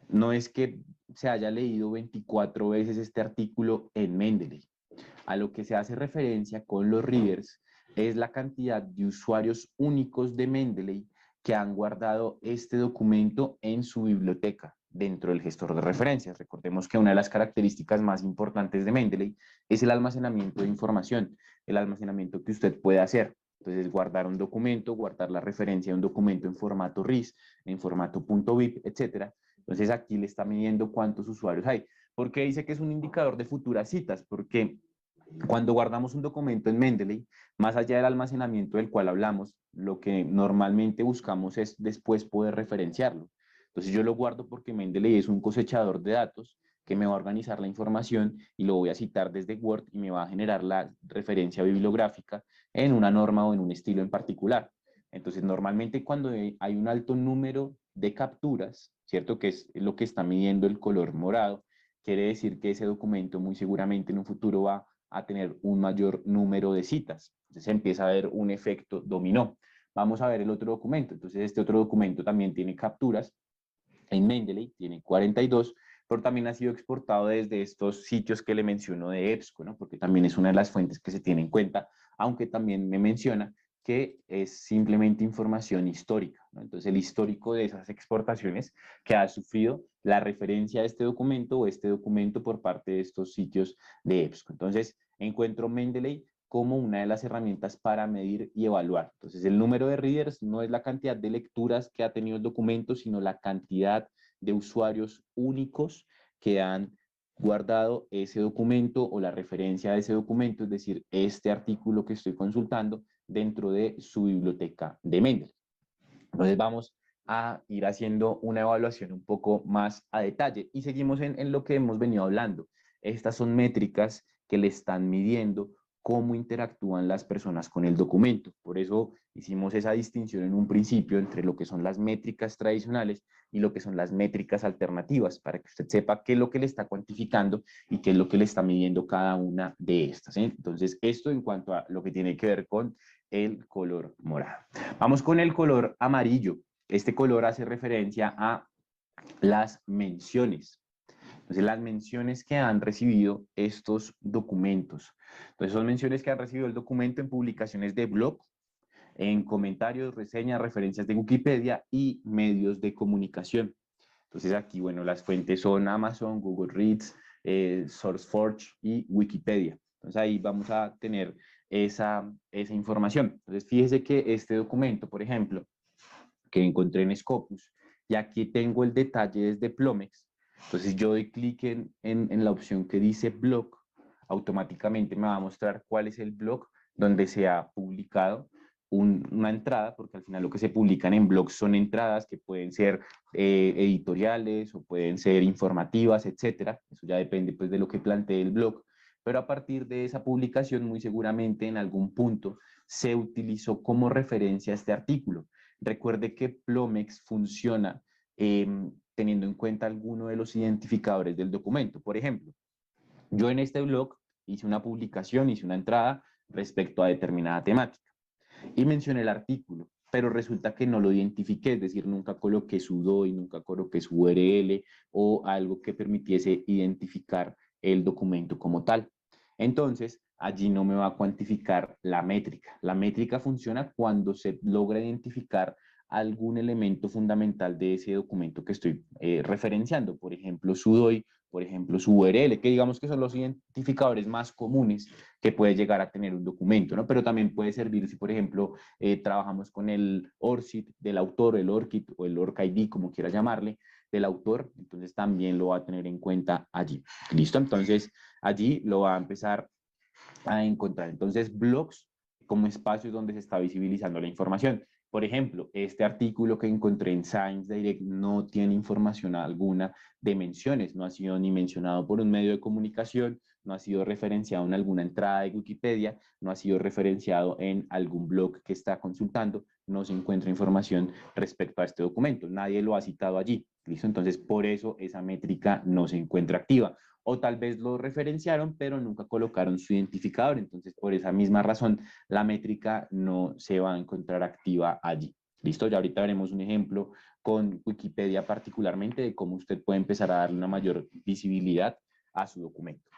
no es que se haya leído 24 veces este artículo en Mendeley. A lo que se hace referencia con los readers es la cantidad de usuarios únicos de Mendeley que han guardado este documento en su biblioteca dentro del gestor de referencias. Recordemos que una de las características más importantes de Mendeley es el almacenamiento de información, el almacenamiento que usted puede hacer. Entonces, guardar un documento, guardar la referencia de un documento en formato RIS, en formato .bib, etc. Entonces, aquí le está midiendo cuántos usuarios hay. ¿Por qué dice que es un indicador de futuras citas? Porque cuando guardamos un documento en Mendeley, más allá del almacenamiento del cual hablamos, lo que normalmente buscamos es después poder referenciarlo. Entonces yo lo guardo porque Mendeley es un cosechador de datos que me va a organizar la información y lo voy a citar desde Word y me va a generar la referencia bibliográfica en una norma o en un estilo en particular. Entonces normalmente cuando hay un alto número de capturas, ¿cierto? Que es lo que está midiendo el color morado, quiere decir que ese documento muy seguramente en un futuro va a tener un mayor número de citas. Entonces empieza a haber un efecto dominó. Vamos a ver el otro documento. Entonces este otro documento también tiene capturas en Mendeley, tiene 42, pero también ha sido exportado desde estos sitios que le menciono de EBSCO, ¿no? Porque también es una de las fuentes que se tiene en cuenta, aunque también me menciona que es simplemente información histórica, ¿no? Entonces el histórico de esas exportaciones que ha sufrido la referencia a este documento o este documento por parte de estos sitios de EBSCO. Entonces encuentro Mendeley como una de las herramientas para medir y evaluar. Entonces, el número de readers no es la cantidad de lecturas que ha tenido el documento, sino la cantidad de usuarios únicos que han guardado ese documento o la referencia a ese documento, es decir, este artículo que estoy consultando dentro de su biblioteca de Mendeley. Entonces, vamos a ir haciendo una evaluación un poco más a detalle y seguimos en lo que hemos venido hablando. Estas son métricas que le están midiendo cómo interactúan las personas con el documento. Por eso hicimos esa distinción en un principio entre lo que son las métricas tradicionales y lo que son las métricas alternativas, para que usted sepa qué es lo que le está cuantificando y qué es lo que le está midiendo cada una de estas, ¿eh? Entonces, esto en cuanto a lo que tiene que ver con el color morado. Vamos con el color amarillo. Este color hace referencia a las menciones. Entonces, las menciones que han recibido estos documentos. Entonces, son menciones que han recibido el documento en publicaciones de blog, en comentarios, reseñas, referencias de Wikipedia y medios de comunicación. Entonces, aquí, bueno, las fuentes son Amazon, Google Reads, SourceForge y Wikipedia. Entonces, ahí vamos a tener esa información. Entonces, fíjese que este documento, por ejemplo, que encontré en Scopus, y aquí tengo el detalle desde Plomex. Entonces yo doy clic en la opción que dice blog, automáticamente me va a mostrar cuál es el blog donde se ha publicado una entrada, porque al final lo que se publican en blogs son entradas que pueden ser editoriales o pueden ser informativas, etcétera. Eso ya depende pues de lo que plantee el blog. Pero a partir de esa publicación, muy seguramente en algún punto se utilizó como referencia este artículo. Recuerde que Plomex funciona teniendo en cuenta alguno de los identificadores del documento. Por ejemplo, yo en este blog hice una publicación, hice una entrada respecto a determinada temática y mencioné el artículo. pero resulta que no lo identifiqué, es decir, nunca coloqué su DOI, nunca coloqué su URL o algo que permitiese identificar el documento como tal. Entonces, allí no me va a cuantificar la métrica. La métrica funciona cuando se logra identificar algún elemento fundamental de ese documento que estoy referenciando, por ejemplo, su DOI, por ejemplo, su URL, que digamos que son los identificadores más comunes que puede llegar a tener un documento, ¿no? Pero también puede servir si, por ejemplo, trabajamos con el ORCID del autor, el ORCID o el ORCID, como quiera llamarle, del autor, entonces también lo va a tener en cuenta allí. ¿Listo? Entonces, allí lo va a empezar a encontrar. Entonces, blogs como espacios donde se está visibilizando la información. Por ejemplo, este artículo que encontré en Science Direct no tiene información alguna de menciones, no ha sido ni mencionado por un medio de comunicación, no ha sido referenciado en alguna entrada de Wikipedia, no ha sido referenciado en algún blog que está consultando, no se encuentra información respecto a este documento, nadie lo ha citado allí. ¿Listo? Entonces, por eso esa métrica no se encuentra activa. O tal vez lo referenciaron, pero nunca colocaron su identificador. Entonces, por esa misma razón, la métrica no se va a encontrar activa allí. ¿Listo? Ya ahorita veremos un ejemplo con Wikipedia particularmente de cómo usted puede empezar a darle una mayor visibilidad a su documento.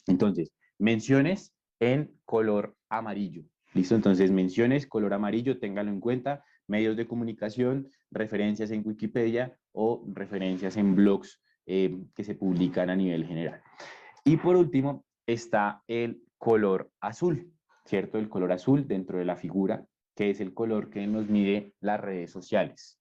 Entonces, menciones en color amarillo. ¿Listo? Entonces, menciones, color amarillo, téngalo en cuenta. Medios de comunicación, referencias en Wikipedia o referencias en blogs que se publican a nivel general. Y por último, está el color azul, ¿cierto? El color azul dentro de la figura, que es el color que nos mide las redes sociales.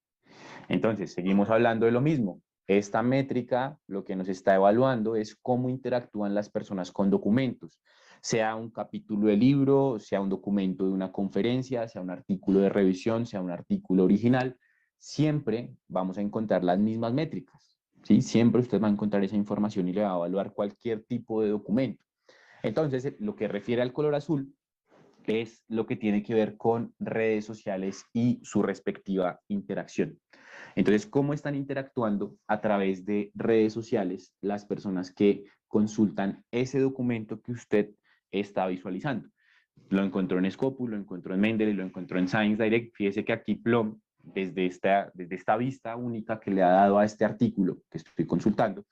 Entonces, seguimos hablando de lo mismo. Esta métrica lo que nos está evaluando es cómo interactúan las personas con documentos, sea un capítulo de libro, sea un documento de una conferencia, sea un artículo de revisión, sea un artículo original, siempre vamos a encontrar las mismas métricas, ¿sí? Siempre usted va a encontrar esa información y le va a evaluar cualquier tipo de documento. Entonces, lo que refiere al color azul es lo que tiene que ver con redes sociales y su respectiva interacción. Entonces, ¿cómo están interactuando a través de redes sociales las personas que consultan ese documento que usted está visualizando? Lo encontró en Scopus, lo encontró en Mendeley, lo encontró en Science Direct. Fíjese que aquí Plum, desde esta vista única que le ha dado a este artículo que estoy consultando,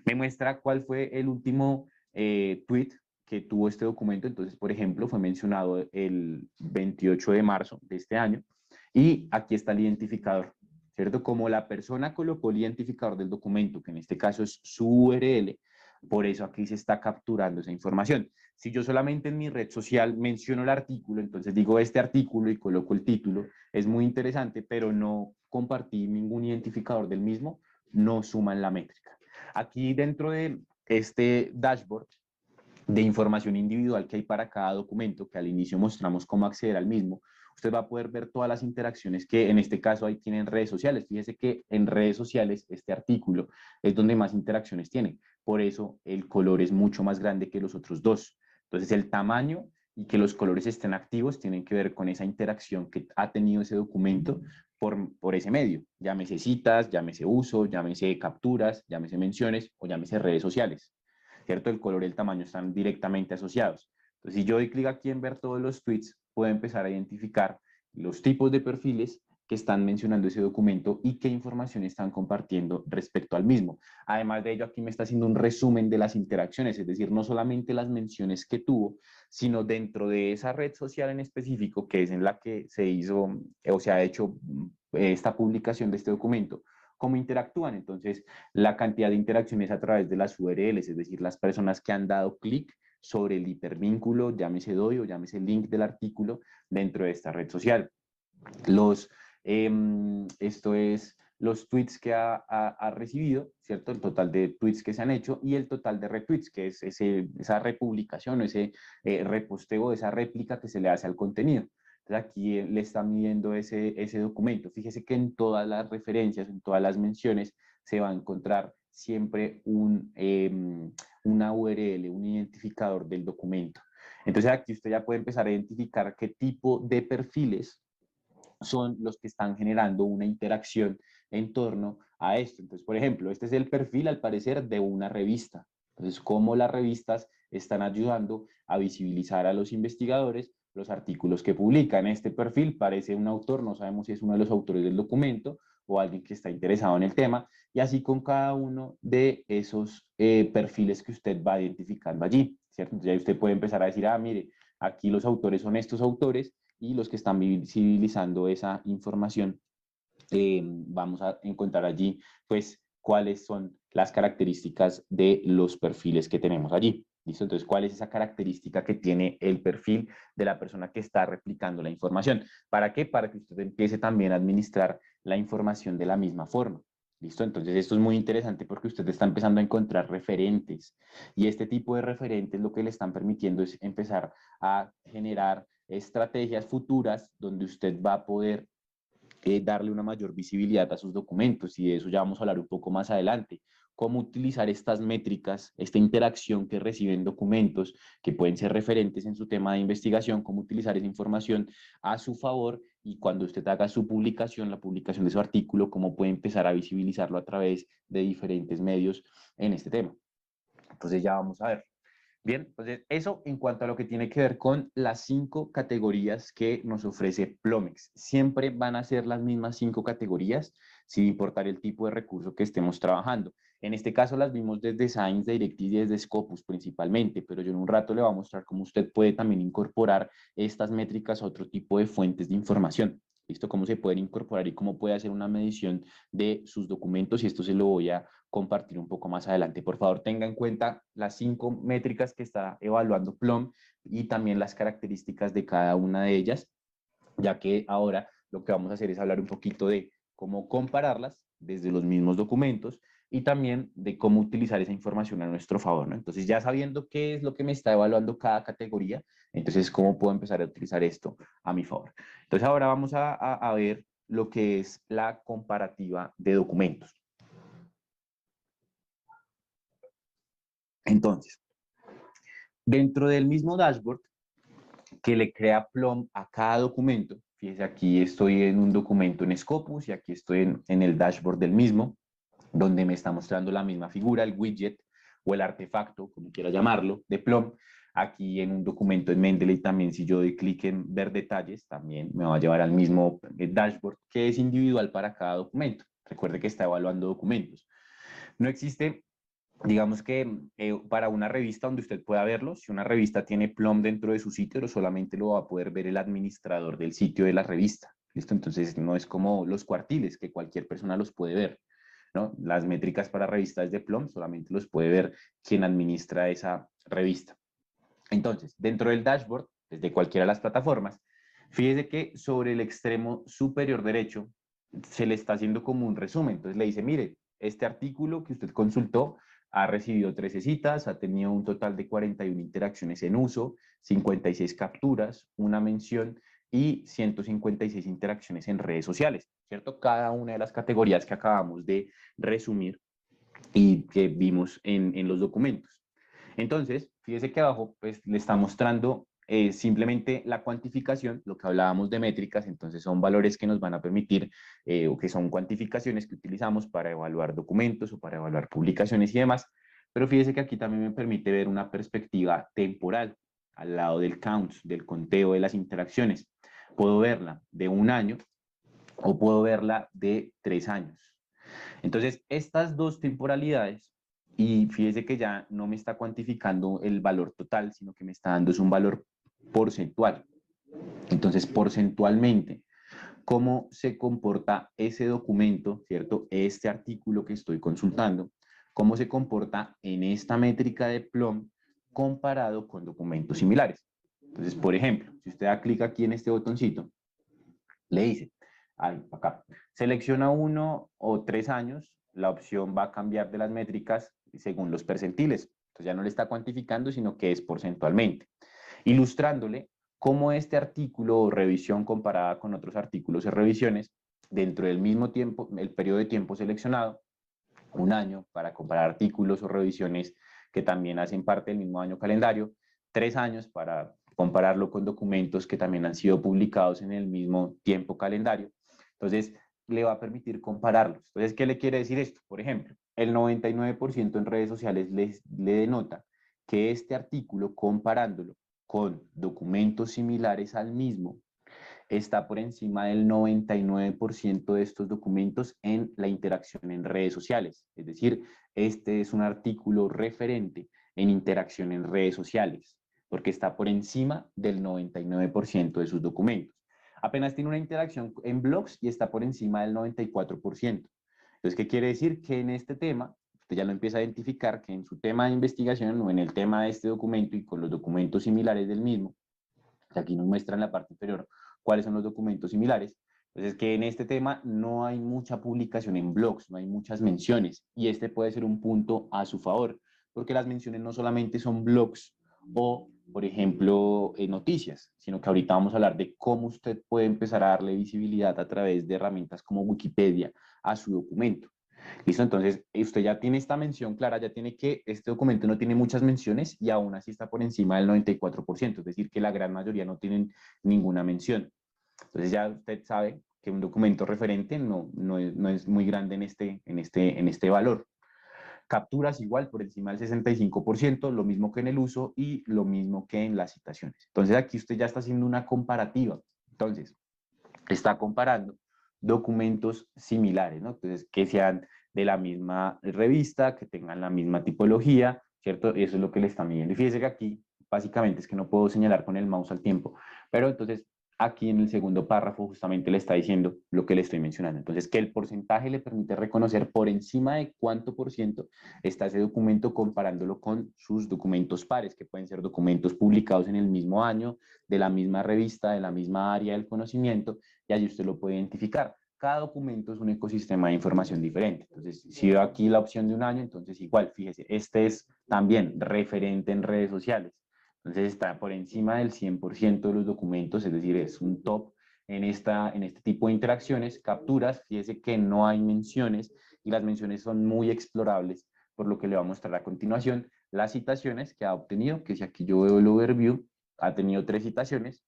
me muestra cuál fue el último tweet que tuvo este documento. Entonces, por ejemplo, fue mencionado el 28 de marzo de este año y aquí está el identificador, ¿cierto? Como la persona colocó el identificador del documento, que en este caso es su URL, por eso aquí se está capturando esa información. Si yo solamente en mi red social menciono el artículo, entonces digo este artículo y coloco el título, es muy interesante, pero no compartí ningún identificador del mismo, no suman la métrica. Aquí dentro de este dashboard de información individual que hay para cada documento, que al inicio mostramos cómo acceder al mismo, usted va a poder ver todas las interacciones que en este caso ahí tienen redes sociales. Fíjese que en redes sociales este artículo es donde más interacciones tiene. Por eso el color es mucho más grande que los otros dos. Entonces el tamaño y que los colores estén activos tienen que ver con esa interacción que ha tenido ese documento por ese medio. Llámese citas, llámese uso, llámese capturas, llámese menciones o llámese redes sociales. ¿Cierto? El color y el tamaño están directamente asociados. Entonces, si yo doy clic aquí en ver todos los tweets, puedo empezar a identificar los tipos de perfiles que están mencionando ese documento y qué información están compartiendo respecto al mismo. Además de ello, aquí me está haciendo un resumen de las interacciones, es decir, no solamente las menciones que tuvo, sino dentro de esa red social en específico, que es en la que se hizo o se ha hecho esta publicación de este documento, cómo interactúan. Entonces, la cantidad de interacciones a través de las URLs, es decir, las personas que han dado clic sobre el hipervínculo, llámese DOI o llámese link del artículo dentro de esta red social. Esto es los tweets que ha recibido, ¿cierto? El total de tweets que se han hecho y el total de retweets, que es esa republicación o ese reposteo, esa réplica que se le hace al contenido. Entonces aquí le está midiendo ese documento. Fíjese que en todas las referencias, en todas las menciones, se va a encontrar siempre una URL, un identificador del documento. Entonces aquí usted ya puede empezar a identificar qué tipo de perfiles son los que están generando una interacción en torno a esto. Entonces, por ejemplo, este es el perfil, al parecer, de una revista. Entonces, cómo las revistas están ayudando a visibilizar a los investigadores los artículos que publican. Este perfil parece un autor, no sabemos si es uno de los autores del documento o alguien que está interesado en el tema, y así con cada uno de esos perfiles que usted va identificando allí, ¿cierto? Entonces ya usted puede empezar a decir, ah, mire, aquí los autores son estos autores y los que están visibilizando esa información, vamos a encontrar allí, pues, cuáles son las características de los perfiles que tenemos allí. ¿Listo? Entonces, ¿cuál es esa característica que tiene el perfil de la persona que está replicando la información? ¿Para qué? Para que usted empiece también a administrar la información de la misma forma. ¿Listo? Entonces, esto es muy interesante porque usted está empezando a encontrar referentes y este tipo de referentes lo que le están permitiendo es empezar a generar estrategias futuras donde usted va a poder darle una mayor visibilidad a sus documentos y de eso ya vamos a hablar un poco más adelante. Cómo utilizar estas métricas, esta interacción que reciben documentos que pueden ser referentes en su tema de investigación, cómo utilizar esa información a su favor y cuando usted haga su publicación, la publicación de su artículo, cómo puede empezar a visibilizarlo a través de diferentes medios en este tema. Entonces ya vamos a ver. Bien, entonces eso en cuanto a lo que tiene que ver con las 5 categorías que nos ofrece Plomex. Siempre van a ser las mismas 5 categorías, sin importar el tipo de recurso que estemos trabajando. En este caso las vimos desde Science, Directive y desde Scopus principalmente, pero yo en un rato le voy a mostrar cómo usted puede también incorporar estas métricas a otro tipo de fuentes de información. ¿Listo? Cómo se pueden incorporar y cómo puede hacer una medición de sus documentos y esto se lo voy a compartir un poco más adelante. Por favor, tenga en cuenta las 5 métricas que está evaluando Plum y también las características de cada una de ellas, ya que ahora lo que vamos a hacer es hablar un poquito de cómo compararlas desde los mismos documentos y también de cómo utilizar esa información a nuestro favor, ¿no? Entonces, ya sabiendo qué es lo que me está evaluando cada categoría, entonces, ¿cómo puedo empezar a utilizar esto a mi favor? Entonces, ahora vamos a ver lo que es la comparativa de documentos. Entonces, dentro del mismo dashboard que le crea Plum a cada documento, fíjese, aquí estoy en un documento en Scopus y aquí estoy en el dashboard del mismo, donde me está mostrando la misma figura, el widget o el artefacto, como quiera llamarlo, de Plum. Aquí en un documento en Mendeley también, si yo doy clic en ver detalles, también me va a llevar al mismo dashboard que es individual para cada documento. Recuerde que está evaluando documentos. No existe, digamos que para una revista donde usted pueda verlo, si una revista tiene Plum dentro de su sitio, solamente lo va a poder ver el administrador del sitio de la revista. ¿Listo? Entonces no es como los cuartiles, que cualquier persona los puede ver, ¿no? Las métricas para revistas de Plum solamente los puede ver quien administra esa revista. Entonces, dentro del dashboard, desde cualquiera de las plataformas, fíjese que sobre el extremo superior derecho se le está haciendo como un resumen. Entonces le dice, mire, este artículo que usted consultó ha recibido 13 citas, ha tenido un total de 41 interacciones en uso, 56 capturas, una mención y 156 interacciones en redes sociales, ¿cierto? Cada una de las categorías que acabamos de resumir y que vimos en los documentos. Entonces, fíjese que abajo pues, le está mostrando simplemente la cuantificación, lo que hablábamos de métricas, entonces son valores que nos van a permitir o que son cuantificaciones que utilizamos para evaluar documentos o para evaluar publicaciones y demás, pero fíjese que aquí también me permite ver una perspectiva temporal al lado del count, del conteo de las interacciones. Puedo verla de 1 año o puedo verla de 3 años. Entonces, estas dos temporalidades, y fíjese que ya no me está cuantificando el valor total, sino que me está dando es un valor porcentual. Entonces, porcentualmente, ¿cómo se comporta ese documento, ¿cierto? Este artículo que estoy consultando, cómo se comporta en esta métrica de Plum comparado con documentos similares? Entonces, por ejemplo, si usted da clic aquí en este botoncito, le dice, ahí, acá, selecciona 1 o 3 años, la opción va a cambiar de las métricas según los percentiles. Entonces ya no le está cuantificando, sino que es porcentualmente. Ilustrándole cómo este artículo o revisión comparada con otros artículos y revisiones, dentro del mismo tiempo, el periodo de tiempo seleccionado, 1 año para comparar artículos o revisiones que también hacen parte del mismo año calendario, 3 años para compararlo con documentos que también han sido publicados en el mismo tiempo calendario. Entonces, le va a permitir compararlos. Entonces, ¿qué le quiere decir esto? Por ejemplo, el 99% en redes sociales le denota que este artículo, comparándolo con documentos similares al mismo está por encima del 99% de estos documentos en la interacción en redes sociales. Es decir, este es un artículo referente en interacción en redes sociales, porque está por encima del 99% de sus documentos. Apenas tiene una interacción en blogs y está por encima del 94%. Entonces, ¿qué quiere decir? Que en este tema, usted ya lo empieza a identificar, que en su tema de investigación o en el tema de este documento y con los documentos similares del mismo, que aquí nos muestra en la parte inferior cuáles son los documentos similares. Entonces, que en este tema no hay mucha publicación en blogs, no hay muchas menciones, y este puede ser un punto a su favor, porque las menciones no solamente son blogs o, por ejemplo, noticias, sino que ahorita vamos a hablar de cómo usted puede empezar a darle visibilidad a través de herramientas como Wikipedia a su documento. ¿Listo? Entonces, usted ya tiene esta mención clara, ya tiene que este documento no tiene muchas menciones y aún así está por encima del 94%, es decir, que la gran mayoría no tienen ninguna mención. Entonces ya usted sabe que un documento referente no es muy grande en este valor. Capturas igual por encima del 65%, lo mismo que en el uso y lo mismo que en las citaciones. Entonces aquí usted ya está haciendo una comparativa. Entonces, está comparando documentos similares, ¿no? Entonces, que sean de la misma revista, que tengan la misma tipología, ¿cierto? Eso es lo que le está midiendo. Y fíjese que aquí, básicamente, es que no puedo señalar con el mouse al tiempo, pero entonces, aquí en el segundo párrafo justamente le está diciendo lo que le estoy mencionando. Entonces, que el porcentaje le permite reconocer por encima de cuánto por ciento está ese documento comparándolo con sus documentos pares, que pueden ser documentos publicados en el mismo año, de la misma revista, de la misma área del conocimiento, y allí usted lo puede identificar. Cada documento es un ecosistema de información diferente. Entonces, si veo aquí la opción de un año, entonces igual, fíjese, este es también referente en redes sociales. Entonces está por encima del 100% de los documentos, es decir, es un top en este tipo de interacciones. Capturas, fíjese que no hay menciones y las menciones son muy explorables, por lo que le voy a mostrar a continuación las citaciones que ha obtenido, que si aquí yo veo el overview, ha tenido 3 citaciones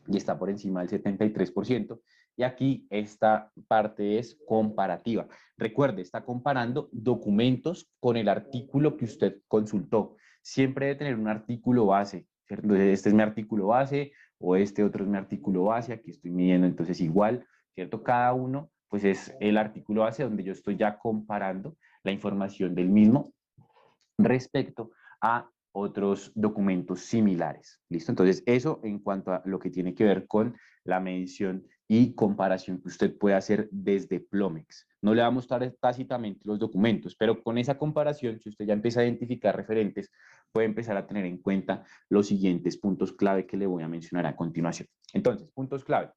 y está por encima del 73%. Y aquí esta parte es comparativa. Recuerde, está comparando documentos con el artículo que usted consultó. Siempre debe tener un artículo base, ¿cierto? Entonces, este es mi artículo base o este otro es mi artículo base. Aquí estoy midiendo entonces igual, ¿cierto? Cada uno pues es el artículo base donde yo estoy ya comparando la información del mismo respecto a otros documentos similares. ¿Listo? Entonces, eso en cuanto a lo que tiene que ver con la medición y comparación que usted puede hacer desde Plomex. No le va a mostrar tácitamente los documentos, pero con esa comparación, si usted ya empieza a identificar referentes, puede empezar a tener en cuenta los siguientes puntos clave que le voy a mencionar a continuación. Entonces, puntos clave.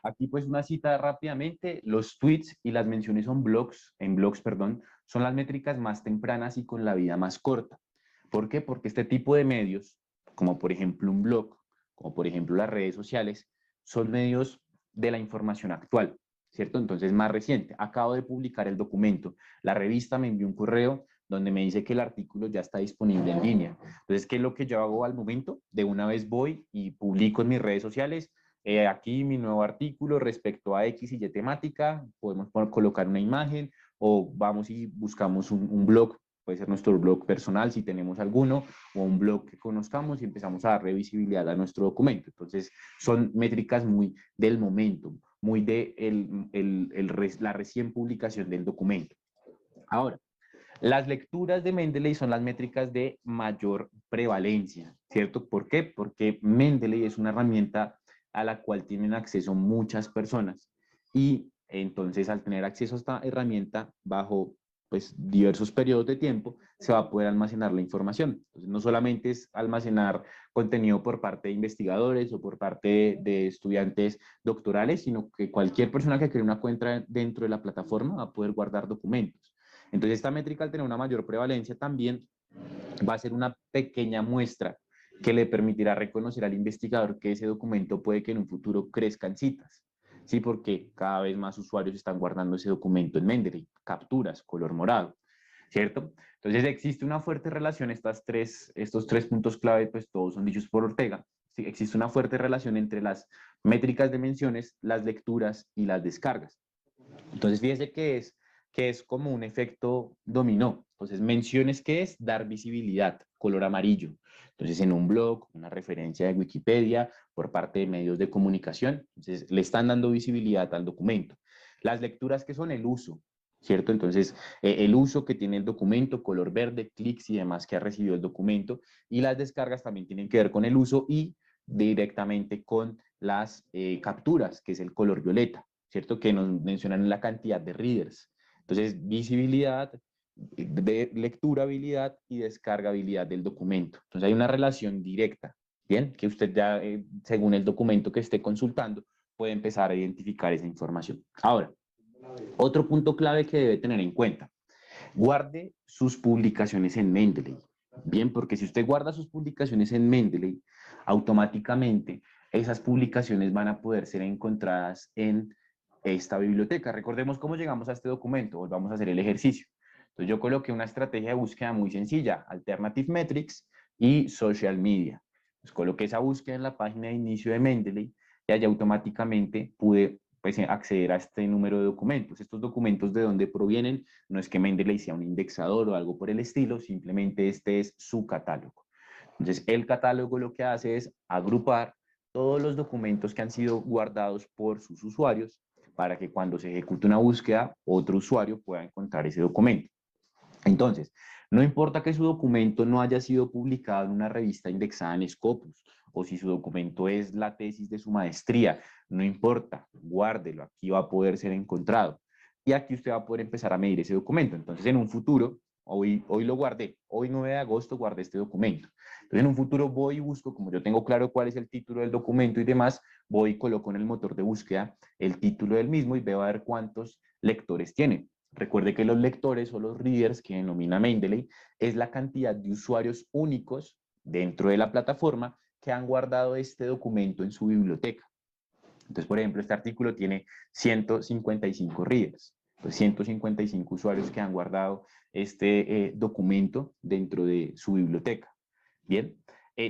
Aquí pues una cita rápidamente, los tweets y las menciones en blogs, perdón, son las métricas más tempranas y con la vida más corta. ¿Por qué? Porque este tipo de medios, como por ejemplo un blog, como por ejemplo las redes sociales, son medios de la información actual, ¿cierto? Entonces más reciente. Acabo de publicar el documento. La revista me envió un correo donde me dice que el artículo ya está disponible en línea. Entonces, ¿qué es lo que yo hago al momento? De una vez voy y publico en mis redes sociales aquí mi nuevo artículo respecto a X y Y temática, podemos colocar una imagen o vamos y buscamos un blog, puede ser nuestro blog personal si tenemos alguno, o un blog que conozcamos y empezamos a darle visibilidad a nuestro documento. Entonces, son métricas muy del momento, muy de la recién publicación del documento. Ahora, las lecturas de Mendeley son las métricas de mayor prevalencia, ¿cierto? ¿Por qué? Porque Mendeley es una herramienta a la cual tienen acceso muchas personas y entonces al tener acceso a esta herramienta bajo pues diversos periodos de tiempo se va a poder almacenar la información. Entonces no solamente es almacenar contenido por parte de investigadores o por parte de estudiantes doctorales, sino que cualquier persona que cree una cuenta dentro de la plataforma va a poder guardar documentos. Entonces, esta métrica, al tener una mayor prevalencia, también va a ser una pequeña muestra que le permitirá reconocer al investigador que ese documento puede que en un futuro crezca en citas. Sí, porque cada vez más usuarios están guardando ese documento en Mendeley, capturas, color morado, ¿cierto? Entonces existe una fuerte relación, estos tres puntos clave, pues todos son dichos por Ortega, ¿sí? Existe una fuerte relación entre las métricas de menciones, las lecturas y las descargas. Entonces fíjese que es que es como un efecto dominó. Entonces, menciones, ¿qué es? Dar visibilidad, color amarillo. Entonces, en un blog, una referencia de Wikipedia, por parte de medios de comunicación, entonces le están dando visibilidad al documento. Las lecturas, que son el uso, ¿cierto? Entonces, el uso que tiene el documento, color verde, clics y demás que ha recibido el documento, y las descargas también tienen que ver con el uso y directamente con las capturas, que es el color violeta, ¿cierto? Que nos mencionan la cantidad de readers. Entonces, visibilidad, de lecturabilidad y descargabilidad del documento. Entonces, hay una relación directa, ¿bien? Que usted ya, según el documento que esté consultando, puede empezar a identificar esa información. Ahora, otro punto clave que debe tener en cuenta: guarde sus publicaciones en Mendeley. Bien, porque si usted guarda sus publicaciones en Mendeley, automáticamente esas publicaciones van a poder ser encontradas en esta biblioteca. Recordemos cómo llegamos a este documento, volvamos a hacer el ejercicio. Entonces yo coloqué una estrategia de búsqueda muy sencilla: Alternative Metrics y Social Media. Pues coloqué esa búsqueda en la página de inicio de Mendeley y allá automáticamente pude, pues, acceder a este número de documentos. Estos documentos, ¿de dónde provienen? No es que Mendeley sea un indexador o algo por el estilo, simplemente este es su catálogo. Entonces, el catálogo lo que hace es agrupar todos los documentos que han sido guardados por sus usuarios para que cuando se ejecute una búsqueda, otro usuario pueda encontrar ese documento. Entonces, no importa que su documento no haya sido publicado en una revista indexada en Scopus, o si su documento es la tesis de su maestría, no importa, guárdelo, aquí va a poder ser encontrado. Y aquí usted va a poder empezar a medir ese documento. Entonces, en un futuro, hoy lo guardé, hoy 9 de agosto guardé este documento. Entonces, en un futuro voy y busco, como yo tengo claro cuál es el título del documento y demás, voy y coloco en el motor de búsqueda el título del mismo y veo a ver cuántos lectores tiene. Recuerde que los lectores o los readers, que denomina Mendeley, es la cantidad de usuarios únicos dentro de la plataforma que han guardado este documento en su biblioteca. Entonces, por ejemplo, este artículo tiene 155 readers, pues 155 usuarios que han guardado este documento dentro de su biblioteca. Bien,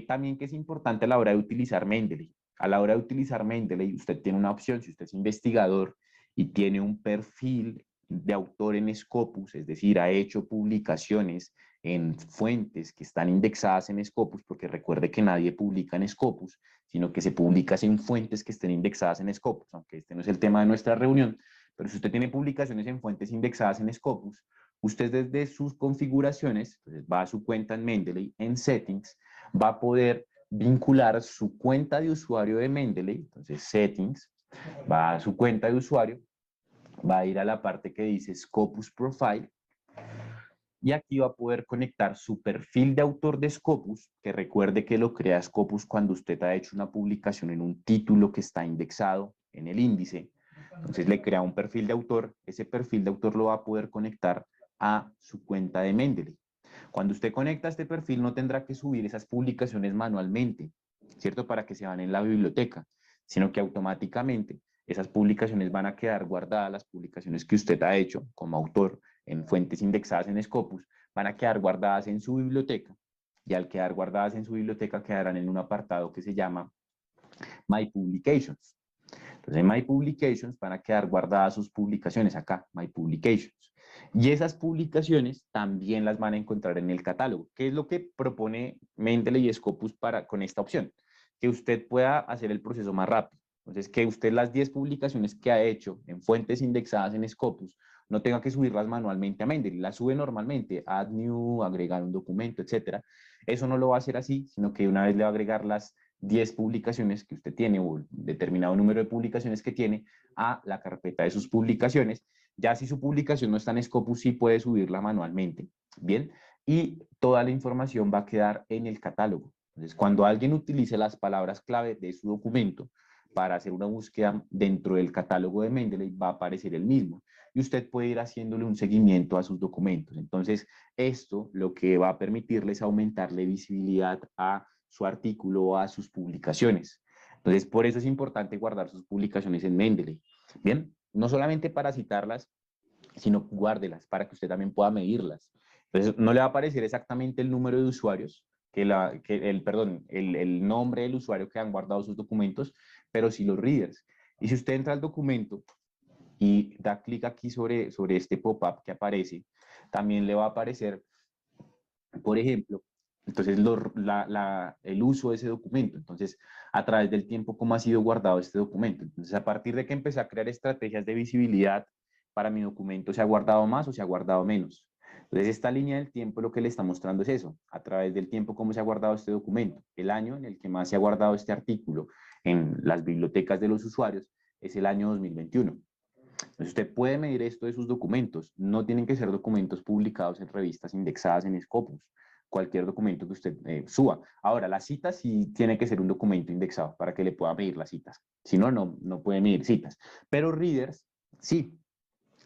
también que es importante a la hora de utilizar Mendeley. A la hora de utilizar Mendeley, usted tiene una opción: si usted es investigador y tiene un perfil de autor en Scopus, es decir, ha hecho publicaciones en fuentes que están indexadas en Scopus, porque recuerde que nadie publica en Scopus, sino que se publica en fuentes que estén indexadas en Scopus, aunque este no es el tema de nuestra reunión. Pero si usted tiene publicaciones en fuentes indexadas en Scopus, usted desde sus configuraciones, entonces va a su cuenta en Mendeley, en Settings, va a poder vincular su cuenta de usuario de Mendeley. Entonces Settings, va a su cuenta de usuario, va a ir a la parte que dice Scopus Profile, y aquí va a poder conectar su perfil de autor de Scopus, que recuerde que lo crea Scopus cuando usted ha hecho una publicación en un título que está indexado en el índice. Entonces le crea un perfil de autor, ese perfil de autor lo va a poder conectar a su cuenta de Mendeley. Cuando usted conecta este perfil, no tendrá que subir esas publicaciones manualmente, ¿cierto? Para que se van en la biblioteca, sino que automáticamente esas publicaciones van a quedar guardadas. Las publicaciones que usted ha hecho como autor en fuentes indexadas en Scopus van a quedar guardadas en su biblioteca, y al quedar guardadas en su biblioteca quedarán en un apartado que se llama My Publications. Entonces, en My Publications van a quedar guardadas sus publicaciones acá, My Publications. Y esas publicaciones también las van a encontrar en el catálogo. ¿Qué es lo que propone Mendeley y Scopus con esta opción? Que usted pueda hacer el proceso más rápido. Entonces, que usted las 10 publicaciones que ha hecho en fuentes indexadas en Scopus no tenga que subirlas manualmente a Mendeley. Las sube normalmente, add new, agregar un documento, etcétera. Eso no lo va a hacer así, sino que una vez le va a agregar las 10 publicaciones que usted tiene o determinado número de publicaciones que tiene a la carpeta de sus publicaciones. Ya si su publicación no está en Scopus, sí puede subirla manualmente. Bien, y toda la información va a quedar en el catálogo. Entonces, cuando alguien utilice las palabras clave de su documento para hacer una búsqueda dentro del catálogo de Mendeley, va a aparecer el mismo y usted puede ir haciéndole un seguimiento a sus documentos. Entonces, esto lo que va a permitirles es aumentarle visibilidad a su artículo o a sus publicaciones. Entonces, por eso es importante guardar sus publicaciones en Mendeley. Bien, no solamente para citarlas, sino guárdelas para que usted también pueda medirlas. Entonces, no le va a aparecer exactamente el número de usuarios, el nombre del usuario que han guardado sus documentos, pero sí los readers. Y si usted entra al documento y da clic aquí sobre este pop-up que aparece, también le va a aparecer, por ejemplo, entonces el uso de ese documento. Entonces, a través del tiempo, cómo ha sido guardado este documento. Entonces, a partir de que empecé a crear estrategias de visibilidad para mi documento, ¿se ha guardado más o se ha guardado menos? Entonces, esta línea del tiempo lo que le está mostrando es eso, a través del tiempo, cómo se ha guardado este documento. El año en el que más se ha guardado este artículo en las bibliotecas de los usuarios es el año 2021. Entonces, usted puede medir esto de sus documentos. No tienen que ser documentos publicados en revistas indexadas en Scopus. Cualquier documento que usted suba. Ahora, las citas sí tiene que ser un documento indexado para que le pueda medir las citas. Si no, no puede medir citas. Pero readers, sí.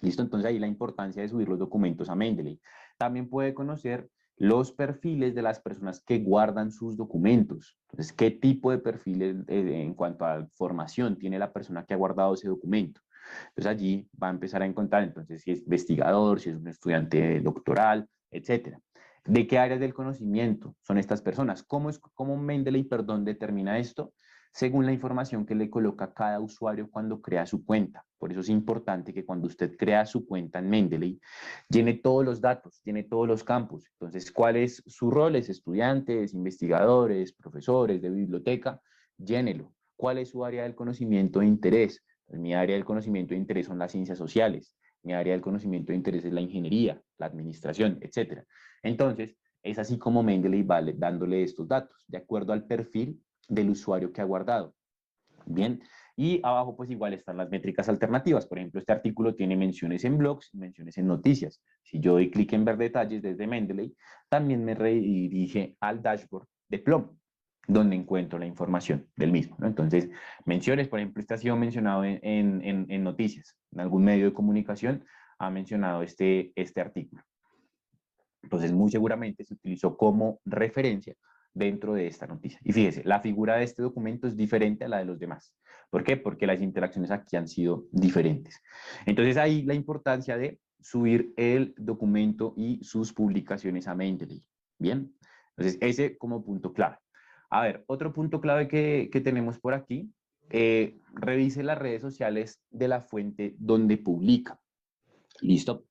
¿Listo? Entonces ahí la importancia de subir los documentos a Mendeley. También puede conocer los perfiles de las personas que guardan sus documentos. Entonces, ¿qué tipo de perfiles en cuanto a formación tiene la persona que ha guardado ese documento? Entonces allí va a empezar a encontrar, entonces, si es investigador, si es un estudiante doctoral, etcétera. ¿De qué áreas del conocimiento son estas personas? ¿Cómo Mendeley, perdón, determina esto? Según la información que le coloca cada usuario cuando crea su cuenta. Por eso es importante que cuando usted crea su cuenta en Mendeley, llene todos los datos, llene todos los campos. Entonces, ¿cuál es su rol? ¿Es estudiantes, investigadores, profesores de biblioteca? Llénelo. ¿Cuál es su área del conocimiento de interés? Mi área del conocimiento de interés son las ciencias sociales, mi área del conocimiento de interés es la ingeniería, la administración, etc. Entonces, es así como Mendeley va dándole estos datos, de acuerdo al perfil del usuario que ha guardado. Bien, y abajo pues igual están las métricas alternativas. Por ejemplo, este artículo tiene menciones en blogs y menciones en noticias. Si yo doy clic en ver detalles desde Mendeley, también me redirige al dashboard de Plum, donde encuentro la información del mismo, ¿no? Entonces, menciones, por ejemplo, este ha sido mencionado en noticias, en algún medio de comunicación ha mencionado este artículo. Entonces, muy seguramente se utilizó como referencia dentro de esta noticia. Y fíjese, la figura de este documento es diferente a la de los demás. ¿Por qué? Porque las interacciones aquí han sido diferentes. Entonces, ahí la importancia de subir el documento y sus publicaciones a Mendeley. Bien, entonces ese como punto clave. A ver, otro punto clave que tenemos por aquí, revise las redes sociales de la fuente donde publica. ¿Listo?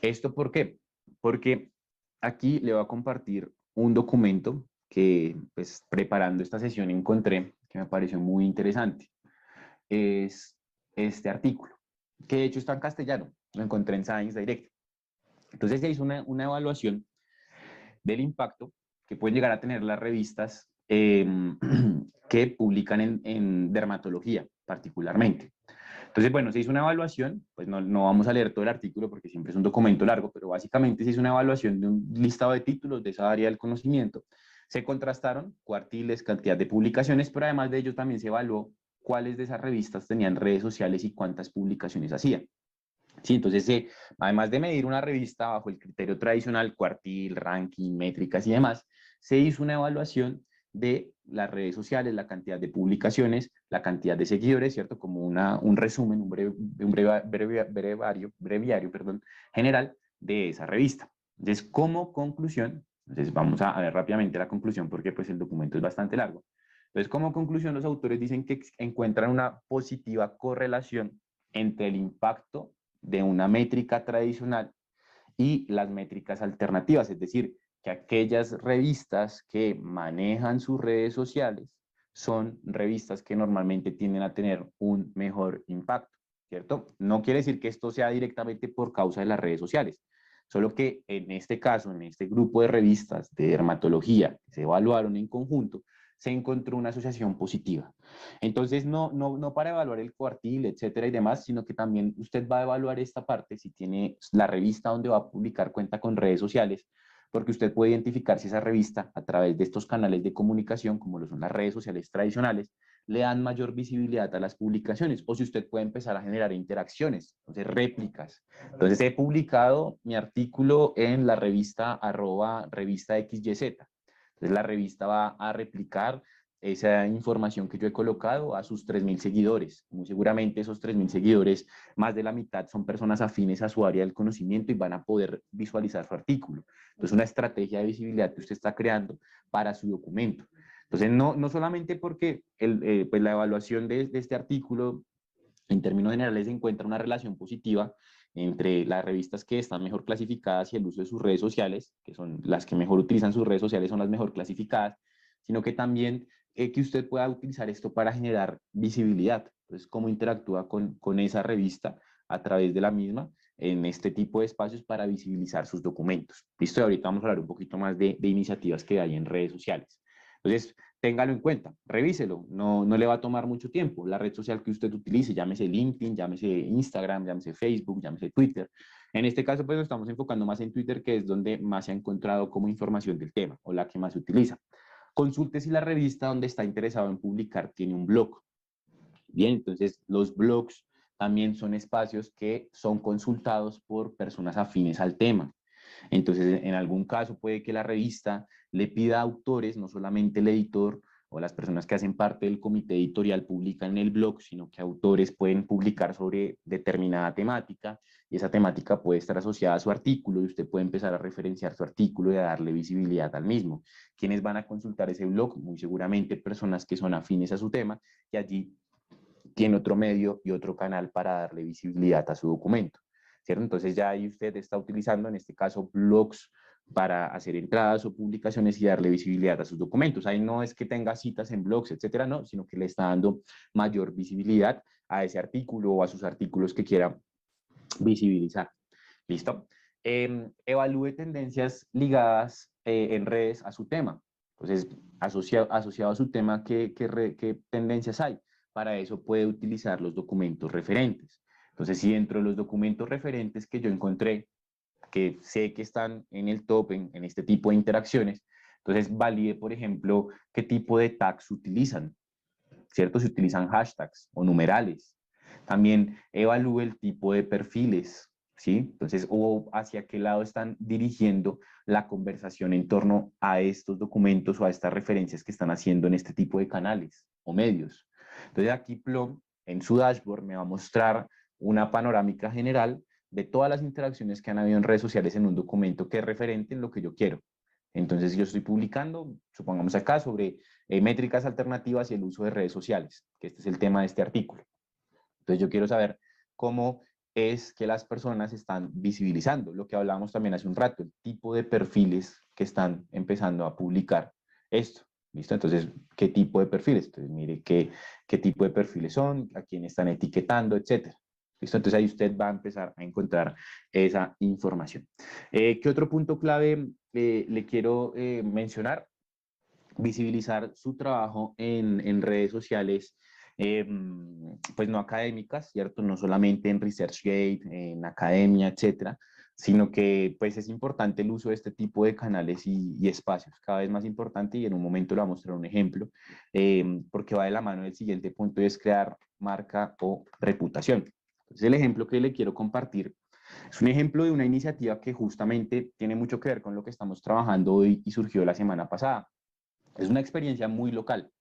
¿Esto por qué? Porque aquí le voy a compartir un documento que, pues, preparando esta sesión encontré que me pareció muy interesante. Es este artículo, que de hecho está en castellano, lo encontré en Science Direct. Entonces se hizo una evaluación del impacto que pueden llegar a tener las revistas que publican en dermatología particularmente. Entonces, bueno, se hizo una evaluación, pues no vamos a leer todo el artículo porque siempre es un documento largo, pero básicamente se hizo una evaluación de un listado de títulos de esa área del conocimiento. Se contrastaron cuartiles, cantidad de publicaciones, pero además de ello también se evaluó cuáles de esas revistas tenían redes sociales y cuántas publicaciones hacían. Sí, entonces, además de medir una revista bajo el criterio tradicional, cuartil, ranking, métricas y demás, se hizo una evaluación de las redes sociales, la cantidad de publicaciones, la cantidad de seguidores, ¿cierto? Como un resumen, breviario, perdón, general de esa revista. Entonces, como conclusión, entonces vamos a ver rápidamente la conclusión porque pues el documento es bastante largo. Entonces, como conclusión, los autores dicen que encuentran una positiva correlación entre el impacto de una métrica tradicional y las métricas alternativas, es decir, que aquellas revistas que manejan sus redes sociales son revistas que normalmente tienden a tener un mejor impacto, ¿cierto? No quiere decir que esto sea directamente por causa de las redes sociales, solo que en este caso, en este grupo de revistas de dermatología que se evaluaron en conjunto, se encontró una asociación positiva. Entonces, no para evaluar el cuartil, etcétera y demás, sino que también usted va a evaluar esta parte, si tiene la revista donde va a publicar cuenta con redes sociales, porque usted puede identificar si esa revista, a través de estos canales de comunicación, como lo son las redes sociales tradicionales, le dan mayor visibilidad a las publicaciones, o si usted puede empezar a generar interacciones, entonces réplicas. Entonces, he publicado mi artículo en la revista @revista XYZ. Entonces la revista va a replicar esa información que yo he colocado a sus 3.000 seguidores. Muy seguramente esos 3.000 seguidores, más de la mitad son personas afines a su área del conocimiento y van a poder visualizar su artículo. Entonces, una estrategia de visibilidad que usted está creando para su documento. Entonces, no solamente porque pues la evaluación de este artículo En términos generales se encuentra una relación positiva entre las revistas que están mejor clasificadas y el uso de sus redes sociales, que son las que mejor utilizan sus redes sociales, son las mejor clasificadas, sino que también que usted pueda utilizar esto para generar visibilidad. Entonces, cómo interactúa con esa revista a través de la misma en este tipo de espacios para visibilizar sus documentos. Listo, y ahorita vamos a hablar un poquito más de iniciativas que hay en redes sociales. Entonces, téngalo en cuenta, revíselo, no le va a tomar mucho tiempo. La red social que usted utilice, llámese LinkedIn, llámese Instagram, llámese Facebook, llámese Twitter. En este caso, pues nos estamos enfocando más en Twitter, que es donde más se ha encontrado como información del tema o la que más se utiliza. Consulte si la revista donde está interesado en publicar tiene un blog. Bien, entonces los blogs también son espacios que son consultados por personas afines al tema. Entonces, en algún caso puede que la revista le pida a autores, no solamente el editor o las personas que hacen parte del comité editorial publican en el blog, sino que autores pueden publicar sobre determinada temática y esa temática puede estar asociada a su artículo y usted puede empezar a referenciar su artículo y a darle visibilidad al mismo. ¿Quiénes van a consultar ese blog? Muy seguramente personas que son afines a su tema y allí tiene otro medio y otro canal para darle visibilidad a su documento, ¿cierto? Entonces ya ahí usted está utilizando, en este caso, blogs para hacer entradas o publicaciones y darle visibilidad a sus documentos. Ahí no es que tenga citas en blogs, etcétera, no, sino que le está dando mayor visibilidad a ese artículo o a sus artículos que quiera visibilizar. ¿Listo? Evalúe tendencias ligadas en redes a su tema. Entonces, asociado a su tema, ¿qué tendencias hay? Para eso puede utilizar los documentos referentes. Entonces, si dentro de los documentos referentes que yo encontré, que sé que están en el top en este tipo de interacciones, entonces valide, por ejemplo, qué tipo de tags utilizan, ¿cierto? Si utilizan hashtags o numerales. También evalúe el tipo de perfiles, ¿sí? Entonces, o hacia qué lado están dirigiendo la conversación en torno a estos documentos o a estas referencias que están haciendo en este tipo de canales o medios. Entonces, aquí Plum, en su dashboard, me va a mostrar una panorámica general de todas las interacciones que han habido en redes sociales en un documento que es referente en lo que yo quiero. Entonces, yo estoy publicando, supongamos acá, sobre métricas alternativas y el uso de redes sociales, que este es el tema de este artículo. Entonces yo quiero saber cómo es que las personas están visibilizando, lo que hablábamos también hace un rato, el tipo de perfiles que están empezando a publicar esto. ¿Listo? Entonces, ¿qué tipo de perfiles? Entonces, mire qué tipo de perfiles son, a quién están etiquetando, etcétera. ¿Listo? Entonces ahí usted va a empezar a encontrar esa información. ¿Qué otro punto clave le quiero mencionar? Visibilizar su trabajo en redes sociales, pues no académicas, ¿cierto? No solamente en ResearchGate, en academia, etcétera, sino que pues es importante el uso de este tipo de canales y espacios, cada vez más importante, y en un momento le voy a mostrar un ejemplo, porque va de la mano del siguiente punto, y es crear marca o reputación. Entonces el ejemplo que le quiero compartir es un ejemplo de una iniciativa que justamente tiene mucho que ver con lo que estamos trabajando hoy y surgió la semana pasada. Es una experiencia muy local,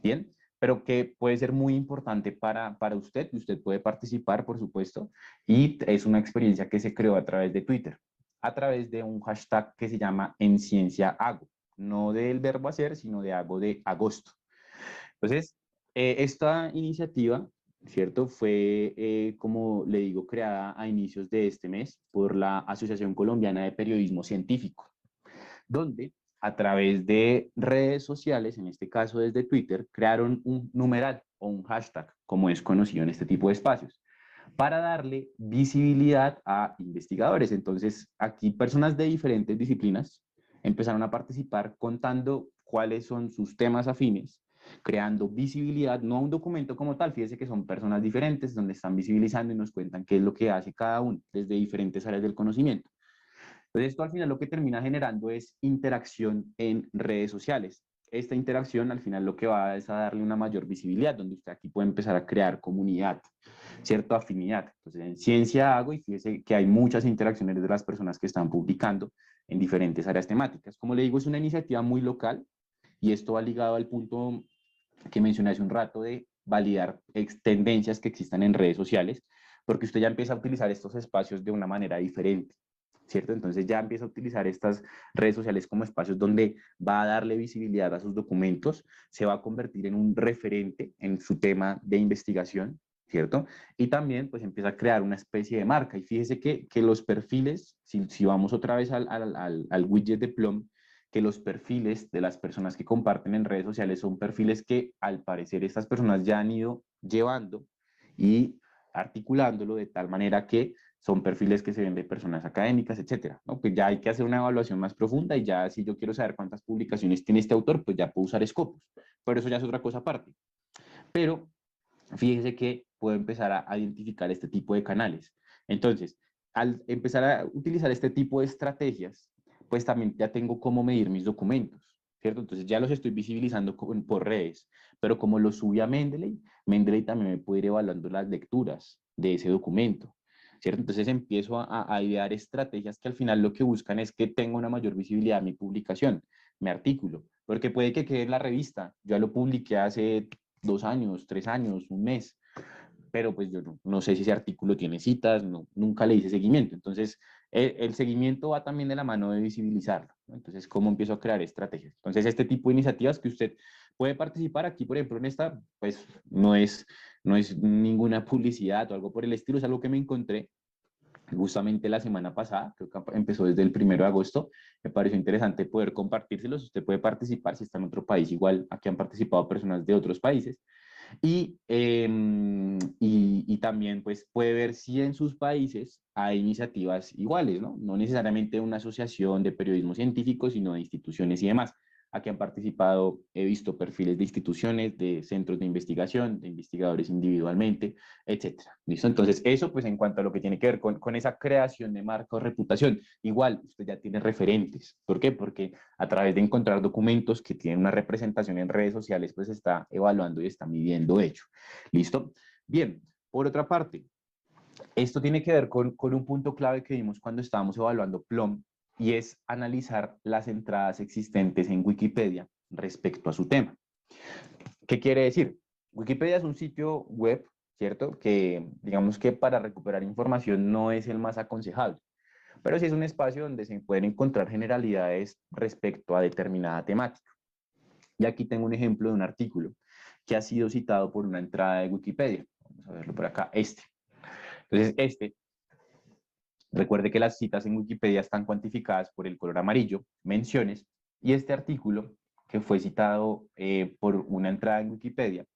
¿bien? Pero que puede ser muy importante para usted, y usted puede participar, por supuesto, y es una experiencia que se creó a través de Twitter, a través de un hashtag que se llama En Ciencia Hago, no del verbo hacer, sino de hago de agosto. Entonces, esta iniciativa, ¿cierto? Fue, como le digo, creada a inicios de este mes por la Asociación Colombiana de Periodismo Científico, donde a través de redes sociales, en este caso desde Twitter, crearon un numeral o un hashtag, como es conocido en este tipo de espacios, para darle visibilidad a investigadores. Entonces, aquí personas de diferentes disciplinas empezaron a participar contando cuáles son sus temas afines, creando visibilidad, no a un documento como tal, fíjese que son personas diferentes donde están visibilizando y nos cuentan qué es lo que hace cada uno desde diferentes áreas del conocimiento. Entonces, esto al final lo que termina generando es interacción en redes sociales. Esta interacción al final lo que va es a darle una mayor visibilidad, donde usted aquí puede empezar a crear comunidad, cierta afinidad. Entonces, en ciencia hago y fíjese que hay muchas interacciones de las personas que están publicando en diferentes áreas temáticas. Como le digo, es una iniciativa muy local y esto va ligado al punto que mencioné hace un rato de validar tendencias que existan en redes sociales, porque usted ya empieza a utilizar estos espacios de una manera diferente, ¿cierto? Entonces ya empieza a utilizar estas redes sociales como espacios donde va a darle visibilidad a sus documentos, se va a convertir en un referente en su tema de investigación, ¿cierto? Y también pues empieza a crear una especie de marca. Y fíjese que los perfiles, si vamos otra vez al widget de Plum, que los perfiles de las personas que comparten en redes sociales son perfiles que al parecer estas personas ya han ido llevando y articulándolo de tal manera que son perfiles que se ven de personas académicas, etcétera, ¿no? Pues ya hay que hacer una evaluación más profunda y ya si yo quiero saber cuántas publicaciones tiene este autor, pues ya puedo usar Scopus, pero eso ya es otra cosa aparte. Pero fíjese que puedo empezar a identificar este tipo de canales. Entonces, al empezar a utilizar este tipo de estrategias, pues también ya tengo cómo medir mis documentos, ¿cierto? Entonces ya los estoy visibilizando por redes, pero como los subí a Mendeley, Mendeley también me puede ir evaluando las lecturas de ese documento, ¿cierto? Entonces empiezo a idear estrategias que al final lo que buscan es que tenga una mayor visibilidad mi publicación, mi artículo, porque puede que quede en la revista, yo ya lo publiqué hace 2 años, 3 años, un mes, pero pues yo no sé si ese artículo tiene citas, nunca le hice seguimiento. Entonces, el seguimiento va también de la mano de visibilizarlo, ¿no? Entonces, ¿cómo empiezo a crear estrategias? Entonces, este tipo de iniciativas que usted puede participar aquí, por ejemplo, en esta, pues no es ninguna publicidad o algo por el estilo, es algo que me encontré justamente la semana pasada, creo que empezó desde el 1 de agosto, me pareció interesante poder compartírselos, usted puede participar si está en otro país, igual aquí han participado personas de otros países, y también pues puede ver si en sus países hay iniciativas iguales, ¿no? No necesariamente una asociación de periodismo científico, sino de instituciones y demás. Aquí han participado, he visto perfiles de instituciones, de centros de investigación, de investigadores individualmente, etcétera. ¿Listo? Entonces, eso pues en cuanto a lo que tiene que ver con esa creación de marca o reputación. Igual, usted ya tiene referentes. ¿Por qué? Porque a través de encontrar documentos que tienen una representación en redes sociales, pues está evaluando y está midiendo hecho. ¿Listo? Bien, por otra parte, esto tiene que ver con un punto clave que vimos cuando estábamos evaluando Plum y es analizar las entradas existentes en Wikipedia respecto a su tema. ¿Qué quiere decir? Wikipedia es un sitio web, ¿cierto? Que digamos que para recuperar información no es el más aconsejable, pero sí es un espacio donde se pueden encontrar generalidades respecto a determinada temática. Y aquí tengo un ejemplo de un artículo que ha sido citado por una entrada de Wikipedia. Vamos a verlo por acá, este. Entonces, recuerde que las citas en Wikipedia están cuantificadas por el color amarillo, menciones, y este artículo, que fue citado por una entrada en Wikipedia,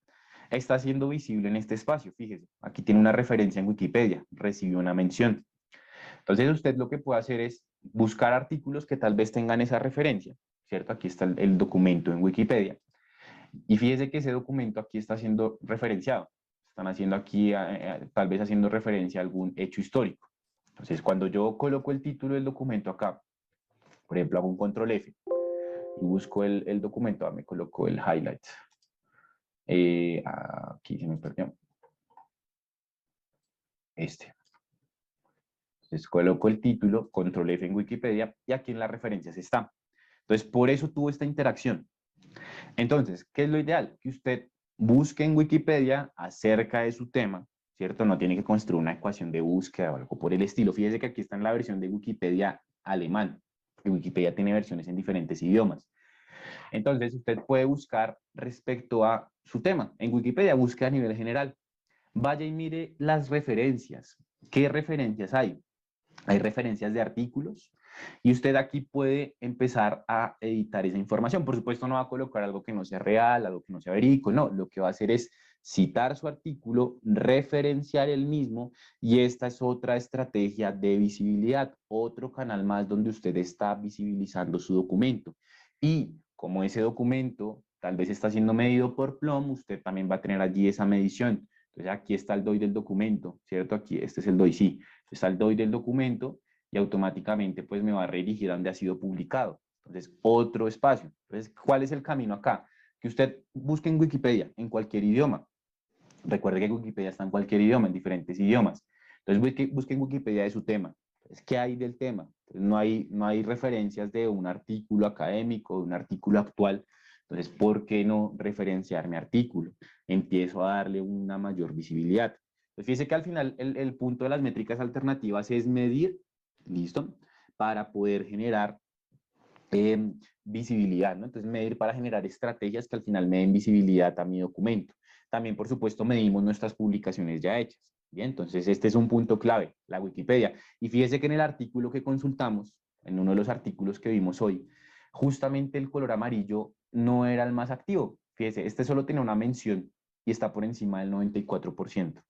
está siendo visible en este espacio. Fíjese, aquí tiene una referencia en Wikipedia, recibió una mención. Entonces, usted lo que puede hacer es buscar artículos que tal vez tengan esa referencia, ¿cierto? Aquí está el documento en Wikipedia. Y fíjese que ese documento aquí está siendo referenciado. Están haciendo aquí, tal vez haciendo referencia a algún hecho histórico. Entonces, cuando yo coloco el título del documento acá, por ejemplo, hago un control F y busco el documento, me coloco el highlight. Aquí se me perdió. Entonces, coloco el título, control F en Wikipedia y aquí en las referencias está. Entonces, por eso tuvo esta interacción. Entonces, ¿qué es lo ideal? Que usted busque en Wikipedia acerca de su tema, ¿cierto? No tiene que construir una ecuación de búsqueda o algo por el estilo. Fíjese que aquí está en la versión de Wikipedia alemán. Wikipedia tiene versiones en diferentes idiomas. Entonces, usted puede buscar respecto a su tema. En Wikipedia busque a nivel general. Vaya y mire las referencias. ¿Qué referencias hay? Hay referencias de artículos y usted aquí puede empezar a editar esa información. Por supuesto, no va a colocar algo que no sea real, algo que no sea verídico, no, lo que va a hacer es citar su artículo, referenciar el mismo y esta es otra estrategia de visibilidad, otro canal más donde usted está visibilizando su documento. Y como ese documento tal vez está siendo medido por Plum, usted también va a tener allí esa medición. Entonces aquí está el DOI del documento, ¿cierto? Aquí, este es el DOI, sí. Está el DOI del documento y automáticamente pues me va a redirigir a donde ha sido publicado. Entonces, otro espacio. Entonces, ¿cuál es el camino acá? Que usted busque en Wikipedia, en cualquier idioma. Recuerde que Wikipedia está en cualquier idioma, en diferentes idiomas. Entonces, busque en Wikipedia de su tema. Entonces, ¿qué hay del tema? Entonces, no hay referencias de un artículo académico, de un artículo actual. Entonces, ¿por qué no referenciar mi artículo? Empiezo a darle una mayor visibilidad. Entonces, fíjese que al final el punto de las métricas alternativas es medir, ¿listo? Para poder generar visibilidad, ¿no? Entonces, medir para generar estrategias que al final me den visibilidad a mi documento. también, por supuesto, medimos nuestras publicaciones ya hechas. Bien, entonces este es un punto clave, la Wikipedia. Y fíjese que en el artículo que consultamos, en uno de los artículos que vimos hoy, justamente el color amarillo no era el más activo. Fíjese, este solo tenía una mención y está por encima del 94%.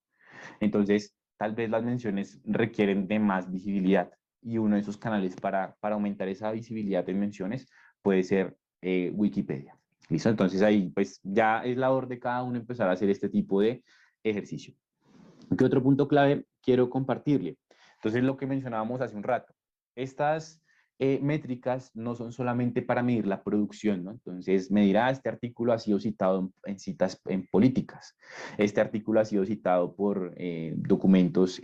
Entonces, tal vez las menciones requieren de más visibilidad y uno de esos canales para aumentar esa visibilidad en menciones puede ser Wikipedia. ¿Listo? Entonces ahí pues ya es labor de cada uno empezar a hacer este tipo de ejercicio. ¿Qué otro punto clave quiero compartirle? Entonces lo que mencionábamos hace un rato, estas métricas no son solamente para medir la producción, ¿no? Entonces, medir, este artículo ha sido citado en citas en políticas, este artículo ha sido citado por documentos,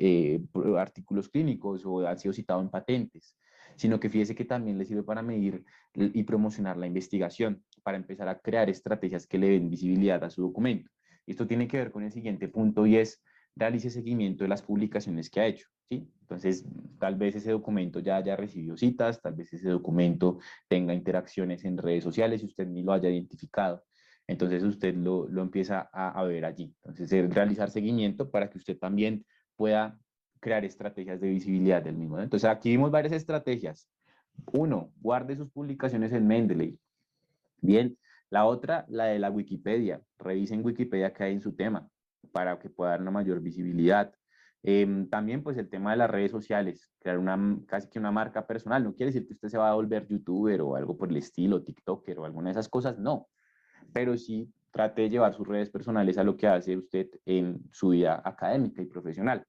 por artículos clínicos o ha sido citado en patentes, sino que fíjese que también le sirve para medir y promocionar la investigación, para empezar a crear estrategias que le den visibilidad a su documento. Esto tiene que ver con el siguiente punto y es realice seguimiento de las publicaciones que ha hecho, ¿sí? Entonces, tal vez ese documento ya haya recibido citas, tal vez ese documento tenga interacciones en redes sociales y usted ni lo haya identificado. Entonces, usted lo empieza a ver allí. Entonces, realizar seguimiento para que usted también pueda crear estrategias de visibilidad del mismo, ¿no? Entonces, aquí vimos varias estrategias. Uno, guarde sus publicaciones en Mendeley. Bien, la otra, la de la Wikipedia. Revisen Wikipedia que hay en su tema para que pueda dar una mayor visibilidad. También pues el tema de las redes sociales, crear casi que una marca personal. No quiere decir que usted se va a volver youtuber o algo por el estilo, tiktoker o alguna de esas cosas, no. Pero sí trate de llevar sus redes personales a lo que hace usted en su vida académica y profesional.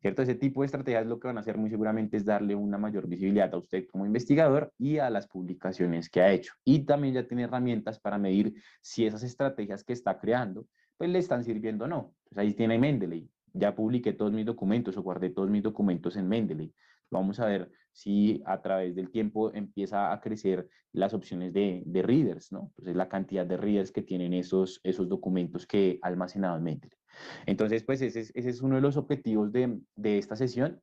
¿Cierto? Ese tipo de estrategias lo que van a hacer muy seguramente es darle una mayor visibilidad a usted como investigador y a las publicaciones que ha hecho. Y también ya tiene herramientas para medir si esas estrategias que está creando, pues le están sirviendo o no. Pues ahí tiene Mendeley. Ya publiqué todos mis documentos o guardé todos mis documentos en Mendeley. Vamos a ver si a través del tiempo empieza a crecer las opciones de readers, ¿no? Entonces la cantidad de readers que tienen esos documentos que he almacenado en Mendeley. Entonces, pues ese es uno de los objetivos de esta sesión,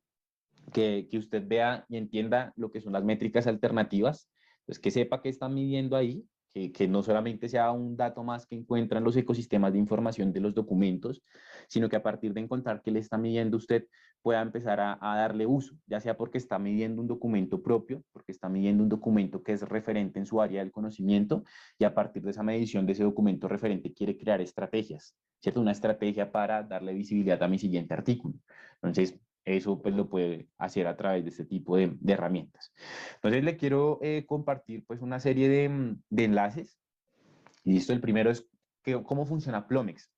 que usted vea y entienda lo que son las métricas alternativas, pues que sepa qué está midiendo ahí, que no solamente sea un dato más que encuentra en los ecosistemas de información de los documentos, sino que a partir de encontrar qué le está midiendo usted, pueda empezar a darle uso, ya sea porque está midiendo un documento propio, porque está midiendo un documento que es referente en su área del conocimiento, y a partir de esa medición de ese documento referente quiere crear estrategias, ¿cierto? Una estrategia para darle visibilidad a mi siguiente artículo. Entonces, eso pues lo puede hacer a través de este tipo de herramientas. Entonces le quiero compartir pues una serie de enlaces. Y listo, el primero es cómo funciona Plomex.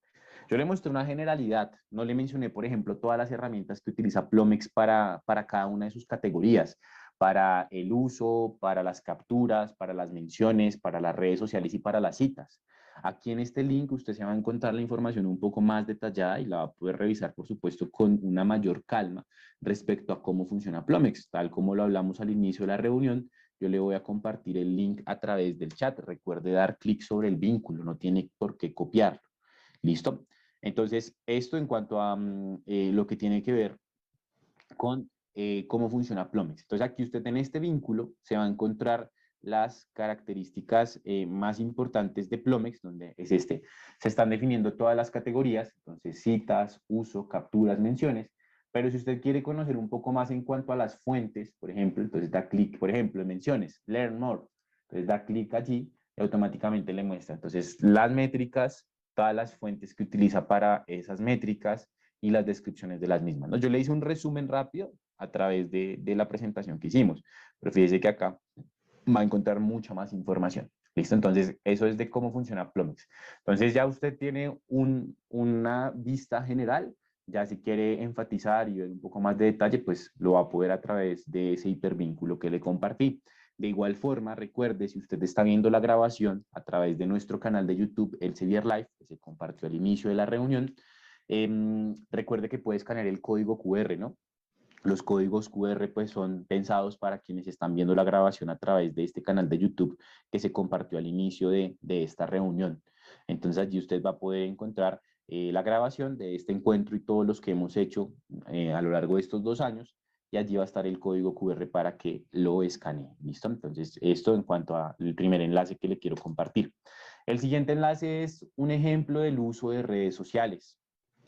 Yo le mostré una generalidad, no le mencioné, por ejemplo, todas las herramientas que utiliza Plomex para cada una de sus categorías, para el uso, para las capturas, para las menciones, para las redes sociales y para las citas. Aquí en este link usted se va a encontrar la información un poco más detallada y la va a poder revisar, por supuesto, con una mayor calma respecto a cómo funciona Plomex, tal como lo hablamos al inicio de la reunión. Yo le voy a compartir el link a través del chat. Recuerde dar clic sobre el vínculo, no tiene por qué copiarlo. ¿Listo? Entonces, esto en cuanto a lo que tiene que ver con cómo funciona Plomex. Entonces, aquí usted en este vínculo se va a encontrar las características más importantes de Plomex, donde es este. Se están definiendo todas las categorías, entonces citas, uso, capturas, menciones, pero si usted quiere conocer un poco más en cuanto a las fuentes, por ejemplo, entonces da clic, por ejemplo, en menciones, learn more, entonces da clic allí y automáticamente le muestra. Entonces, las métricas, todas las fuentes que utiliza para esas métricas y las descripciones de las mismas, ¿no? Yo le hice un resumen rápido a través de la presentación que hicimos, pero fíjese que acá va a encontrar mucha más información. ¿Listo? Entonces, eso es de cómo funciona Plomex. Entonces, ya usted tiene una vista general. Ya si quiere enfatizar y ver un poco más de detalle, pues lo va a poder a través de ese hipervínculo que le compartí. De igual forma, recuerde, si usted está viendo la grabación a través de nuestro canal de YouTube, Elsevier Live, que se compartió al inicio de la reunión, recuerde que puede escanear el código QR, ¿no? Los códigos QR pues son pensados para quienes están viendo la grabación a través de este canal de YouTube que se compartió al inicio de esta reunión. Entonces allí usted va a poder encontrar la grabación de este encuentro y todos los que hemos hecho a lo largo de estos 2 años y allí va a estar el código QR para que lo escanee. ¿Listo? Entonces esto en cuanto al primer enlace que le quiero compartir. El siguiente enlace es un ejemplo del uso de redes sociales,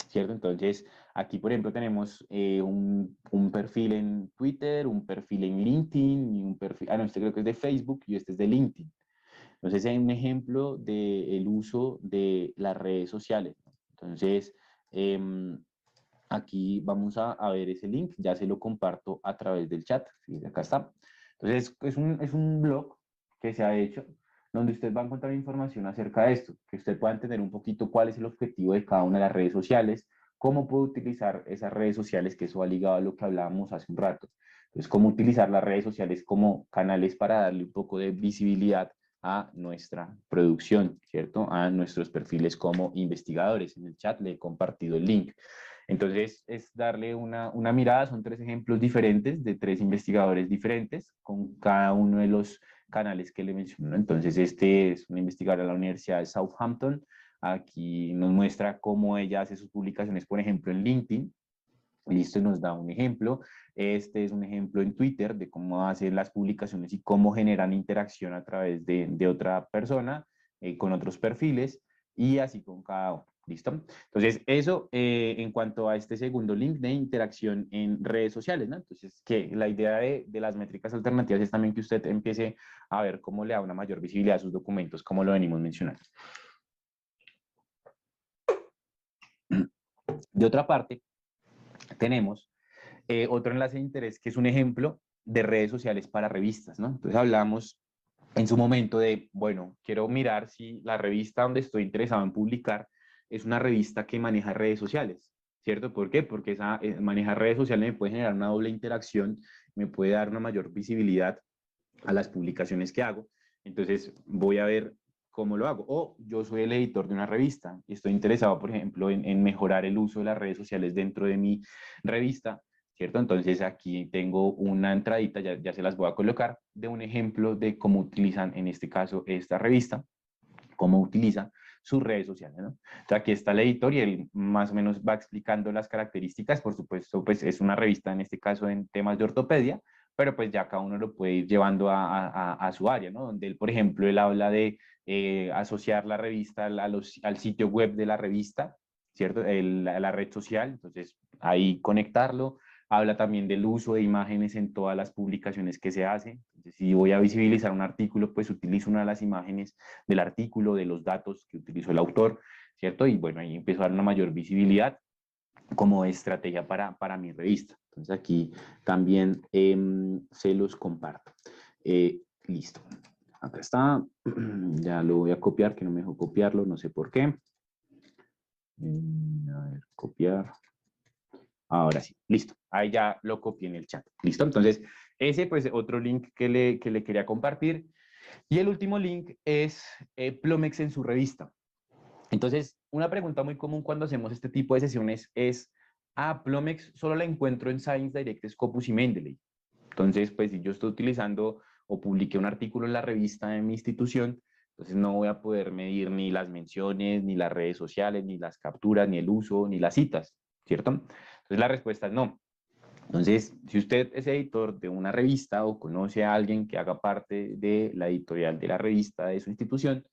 ¿cierto? Entonces, aquí, por ejemplo, tenemos un perfil en Twitter, un perfil en LinkedIn y un perfil, no, este creo que es de Facebook y este es de LinkedIn. Entonces, hay un ejemplo del uso de las redes sociales, ¿no? Entonces, aquí vamos a ver ese link, ya se lo comparto a través del chat, ¿sí? Acá está. Entonces, es un blog que se ha hecho donde usted va a encontrar información acerca de esto, que usted pueda entender un poquito cuál es el objetivo de cada una de las redes sociales, cómo puede utilizar esas redes sociales, que eso va ligado a lo que hablábamos hace un rato. Entonces, cómo utilizar las redes sociales como canales para darle un poco de visibilidad a nuestra producción, ¿cierto? A nuestros perfiles como investigadores. En el chat le he compartido el link. Entonces, es darle una mirada, son 3 ejemplos diferentes de 3 investigadores diferentes con cada uno de los canales que le menciono. Entonces, este es una investigadora de la Universidad de Southampton. Aquí nos muestra cómo ella hace sus publicaciones, por ejemplo, en LinkedIn. Listo, y nos da un ejemplo. Este es un ejemplo en Twitter de cómo hace las publicaciones y cómo generan interacción a través de otra persona con otros perfiles y así con cada uno. ¿Listo? Entonces, eso en cuanto a este segundo link de interacción en redes sociales, ¿no? Entonces, que la idea de las métricas alternativas es también que usted empiece a ver cómo le da una mayor visibilidad a sus documentos, como lo venimos mencionando. De otra parte, tenemos otro enlace de interés que es un ejemplo de redes sociales para revistas, ¿no? Entonces hablamos en su momento de, bueno, quiero mirar si la revista donde estoy interesado en publicar es una revista que maneja redes sociales, ¿cierto? ¿Por qué? Porque esa manejar redes sociales me puede generar una doble interacción, me puede dar una mayor visibilidad a las publicaciones que hago. Entonces voy a ver cómo lo hago. O yo soy el editor de una revista y estoy interesado, por ejemplo, en mejorar el uso de las redes sociales dentro de mi revista, ¿cierto? Entonces aquí tengo una entradita, ya se las voy a colocar, de un ejemplo de cómo utilizan en este caso esta revista, cómo utiliza sus redes sociales, ¿no? Entonces aquí está el editor y él más o menos va explicando las características. Por supuesto, pues es una revista en este caso en temas de ortopedia, pero pues ya cada uno lo puede ir llevando a su área, ¿no? Donde él, por ejemplo, él habla de asociar la revista al sitio web de la revista, ¿cierto? La red social, entonces ahí conectarlo. Habla también del uso de imágenes en todas las publicaciones que se hacen. Entonces, si voy a visibilizar un artículo, pues utilizo una de las imágenes del artículo, de los datos que utilizó el autor, ¿cierto? Y bueno, ahí empiezo a dar una mayor visibilidad como estrategia para mi revista. Entonces aquí también se los comparto. Listo. Acá está. Ya lo voy a copiar, que no me dejó copiarlo, no sé por qué. A ver, copiar. Ahora sí, listo. Ahí ya lo copié en el chat. Listo. Entonces, ese pues otro link que le quería compartir. Y el último link es Plomex en su revista. Entonces, una pregunta muy común cuando hacemos este tipo de sesiones es, Plomex solo la encuentro en Science Direct, Scopus y Mendeley. Entonces, pues si yo estoy utilizando o publiqué un artículo en la revista de mi institución, entonces no voy a poder medir ni las menciones, ni las redes sociales, ni las capturas, ni el uso, ni las citas, ¿cierto? Entonces la respuesta es no. Entonces, si usted es editor de una revista o conoce a alguien que haga parte de la editorial de la revista de su institución,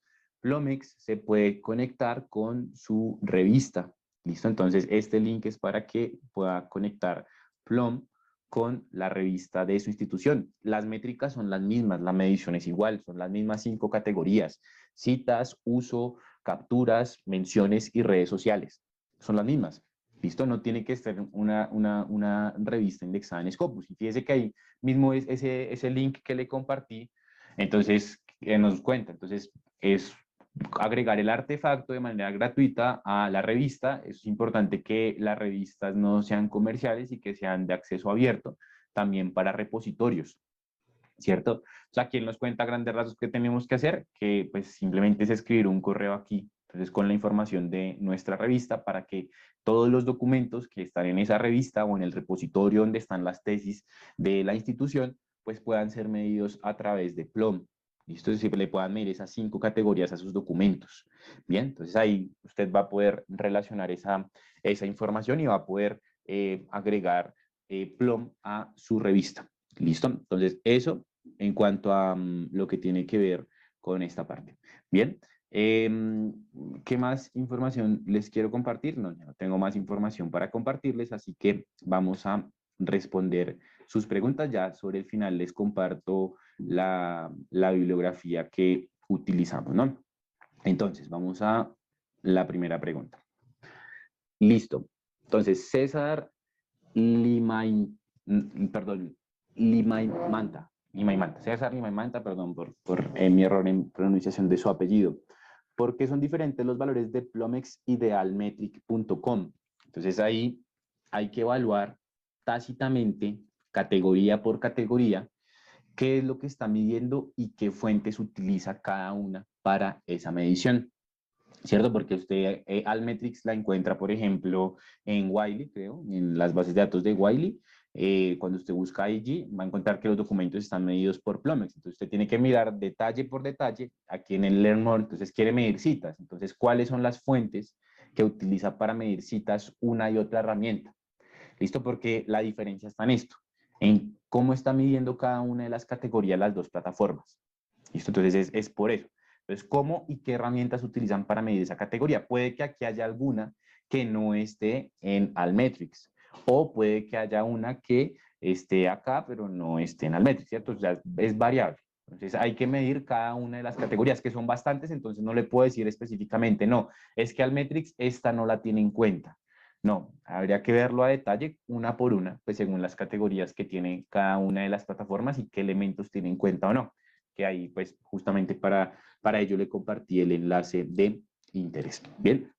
Plomex se puede conectar con su revista. ¿Listo? Entonces, este link es para que pueda conectar Plom con la revista de su institución. Las métricas son las mismas, la medición es igual, son las mismas 5 categorías: citas, uso, capturas, menciones y redes sociales. Son las mismas. ¿Listo? No tiene que estar una revista indexada en Scopus. Y fíjese que ahí mismo es ese link que le compartí, entonces nos cuenta. Entonces, es agregar el artefacto de manera gratuita a la revista. Es importante que las revistas no sean comerciales y que sean de acceso abierto, también para repositorios, ¿cierto? O sea, aquí él nos cuenta a grandes rasgos qué tenemos que hacer, que pues simplemente es escribir un correo aquí, entonces con la información de nuestra revista para que todos los documentos que están en esa revista o en el repositorio donde están las tesis de la institución, pues puedan ser medidos a través de Plum. ¿Listo? Es decir, le puedan medir esas 5 categorías a sus documentos. Bien, entonces ahí usted va a poder relacionar esa información y va a poder agregar Plum a su revista. ¿Listo? Entonces, eso en cuanto a lo que tiene que ver con esta parte. Bien, ¿Qué más información les quiero compartir? No, ya no tengo más información para compartirles, así que vamos a responder sus preguntas. Ya sobre el final les comparto la bibliografía que utilizamos, ¿no? Entonces, vamos a la primera pregunta. Listo. Entonces, César Limain, perdón, Limaimanta. Limaimanta. César Limaimanta, perdón por mi error en pronunciación de su apellido. ¿Por qué son diferentes los valores de Plomex y de Almetric.com? Entonces ahí hay que evaluar tácitamente, categoría por categoría, qué es lo que está midiendo y qué fuentes utiliza cada una para esa medición. ¿Cierto? Porque usted Almetrics la encuentra, por ejemplo, en Wiley, creo, en las bases de datos de Wiley. Cuando usted busca IG, va a encontrar que los documentos están medidos por Plomex. Entonces, usted tiene que mirar detalle por detalle. Aquí en el Learn More, entonces quiere medir citas. Entonces, ¿cuáles son las fuentes que utiliza para medir citas una y otra herramienta? ¿Listo? Porque la diferencia está en esto, en cómo está midiendo cada una de las categorías las dos plataformas. ¿Listo? Entonces, es por eso. Entonces, ¿cómo y qué herramientas utilizan para medir esa categoría? Puede que aquí haya alguna que no esté en Almetrics, o puede que haya una que esté acá, pero no esté en Almetrics, ¿cierto? O sea, es variable. Entonces, hay que medir cada una de las categorías, que son bastantes, entonces no le puedo decir específicamente, no, es que Almetrics esta no la tiene en cuenta. No, habría que verlo a detalle, una por una, pues según las categorías que tiene cada una de las plataformas y qué elementos tiene en cuenta o no, que ahí pues justamente para ello le compartí el enlace de interés. Bien,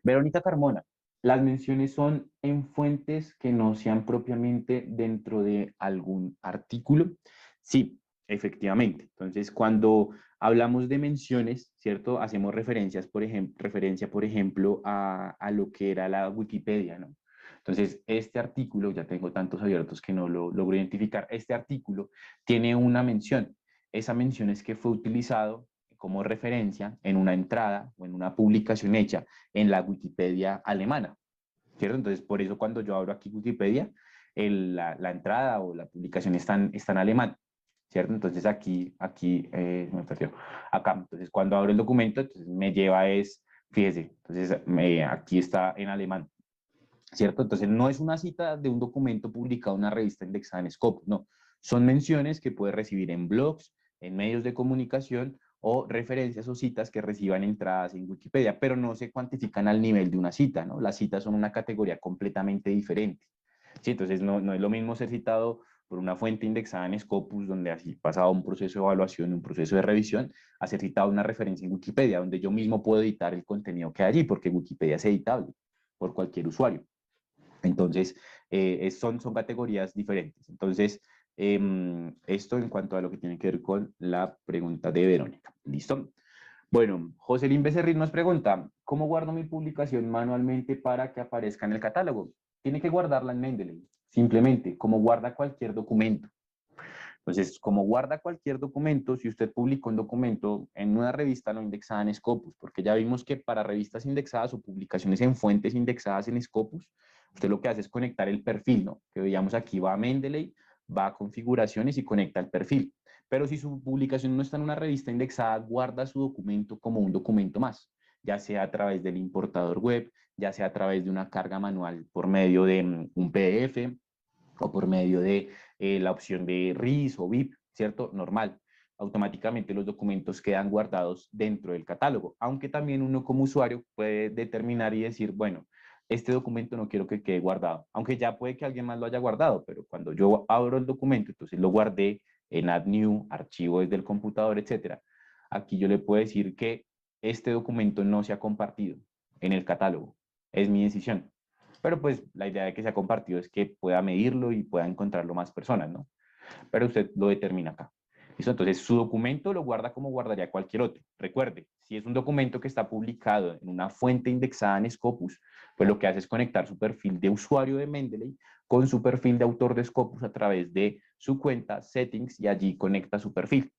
Verónica Carmona, las menciones son en fuentes que no sean propiamente dentro de algún artículo. Sí, efectivamente. Entonces, cuando hablamos de menciones, ¿cierto? Hacemos referencia, por ejemplo, a lo que era la Wikipedia, ¿no? Entonces, este artículo, ya tengo tantos abiertos que no lo logro identificar, este artículo tiene una mención. Esa mención es que fue utilizado como referencia en una entrada o en una publicación hecha en la Wikipedia alemana, ¿cierto? Entonces, por eso cuando yo abro aquí Wikipedia, la entrada o la publicación está en alemán, ¿cierto? Entonces me perdió, acá, entonces cuando abro el documento, entonces me lleva fíjese, entonces aquí está en alemán, ¿cierto? Entonces no es una cita de un documento publicado en una revista indexada en Scopus, no, son menciones que puede recibir en blogs, en medios de comunicación o referencias o citas que reciban entradas en Wikipedia, pero no se cuantifican al nivel de una cita, ¿no? Las citas son una categoría completamente diferente. Sí, entonces no es lo mismo ser citado por una fuente indexada en Scopus, donde así pasado un proceso de evaluación, un proceso de revisión, a ser citado una referencia en Wikipedia, donde yo mismo puedo editar el contenido que hay allí, porque Wikipedia es editable por cualquier usuario. Entonces, son categorías diferentes. Entonces, esto en cuanto a lo que tiene que ver con la pregunta de Verónica. ¿Listo? Bueno, Joselín Becerril nos pregunta, ¿cómo guardo mi publicación manualmente para que aparezca en el catálogo? Tiene que guardarla en Mendeley, simplemente, como guarda cualquier documento. Entonces, como guarda cualquier documento, si usted publicó un documento en una revista no indexada en Scopus, porque ya vimos que para revistas indexadas o publicaciones en fuentes indexadas en Scopus, usted lo que hace es conectar el perfil, ¿no? Que veíamos aquí va a Mendeley, va a configuraciones y conecta el perfil. Pero si su publicación no está en una revista indexada, guarda su documento como un documento más, ya sea a través del importador web, ya sea a través de una carga manual por medio de un PDF o por medio de la opción de RIS o VIP, ¿cierto? Normal. Automáticamente los documentos quedan guardados dentro del catálogo, aunque también uno como usuario puede determinar y decir, bueno, este documento no quiero que quede guardado, aunque ya puede que alguien más lo haya guardado, pero cuando yo abro el documento, entonces lo guardé en Add New, archivo desde el computador, etcétera. Aquí yo le puedo decir que este documento no se ha compartido en el catálogo. Es mi decisión. Pero pues la idea de que sea compartido es que pueda medirlo y pueda encontrarlo más personas, ¿no? Pero usted lo determina acá. ¿Listo? Entonces, su documento lo guarda como guardaría cualquier otro. Recuerde, si es un documento que está publicado en una fuente indexada en Scopus, pues lo que hace es conectar su perfil de usuario de Mendeley con su perfil de autor de Scopus a través de su cuenta, settings, y allí conecta su perfil.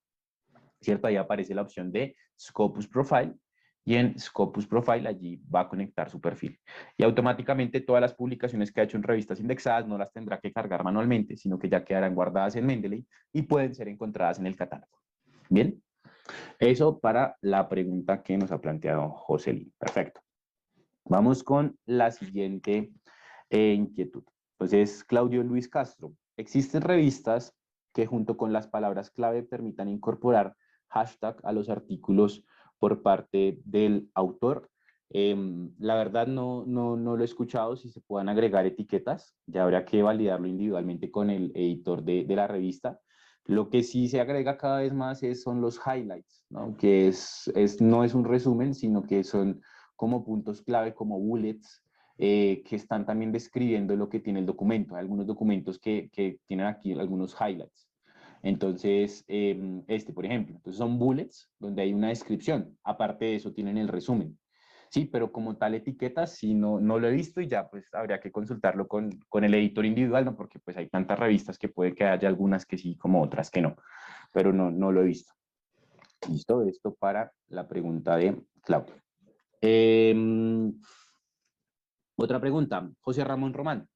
¿Cierto? Ahí aparece la opción de Scopus Profile y en Scopus Profile allí va a conectar su perfil. Y automáticamente todas las publicaciones que ha hecho en revistas indexadas no las tendrá que cargar manualmente, sino que ya quedarán guardadas en Mendeley y pueden ser encontradas en el catálogo. ¿Bien? Eso para la pregunta que nos ha planteado José. Perfecto. Vamos con la siguiente inquietud. Entonces, Claudio Luis Castro. Existen revistas que junto con las palabras clave permitan incorporar hashtag a los artículos por parte del autor. La verdad no lo he escuchado si se puedan agregar etiquetas. Ya habrá que validarlo individualmente con el editor de la revista. Lo que sí se agrega cada vez más son los highlights, ¿no? Que no es un resumen, sino que son como puntos clave, como bullets, que están también describiendo lo que tiene el documento. Hay algunos documentos que tienen aquí algunos highlights. Entonces, por ejemplo, entonces son bullets donde hay una descripción. Aparte de eso, tienen el resumen. Sí, pero como tal etiquetas, sí, no lo he visto y ya pues habría que consultarlo con el editor individual, ¿no? Porque pues hay tantas revistas que puede que haya algunas que sí, como otras que no, pero no lo he visto. Listo, esto para la pregunta de Claudio. Otra pregunta, José Ramón Román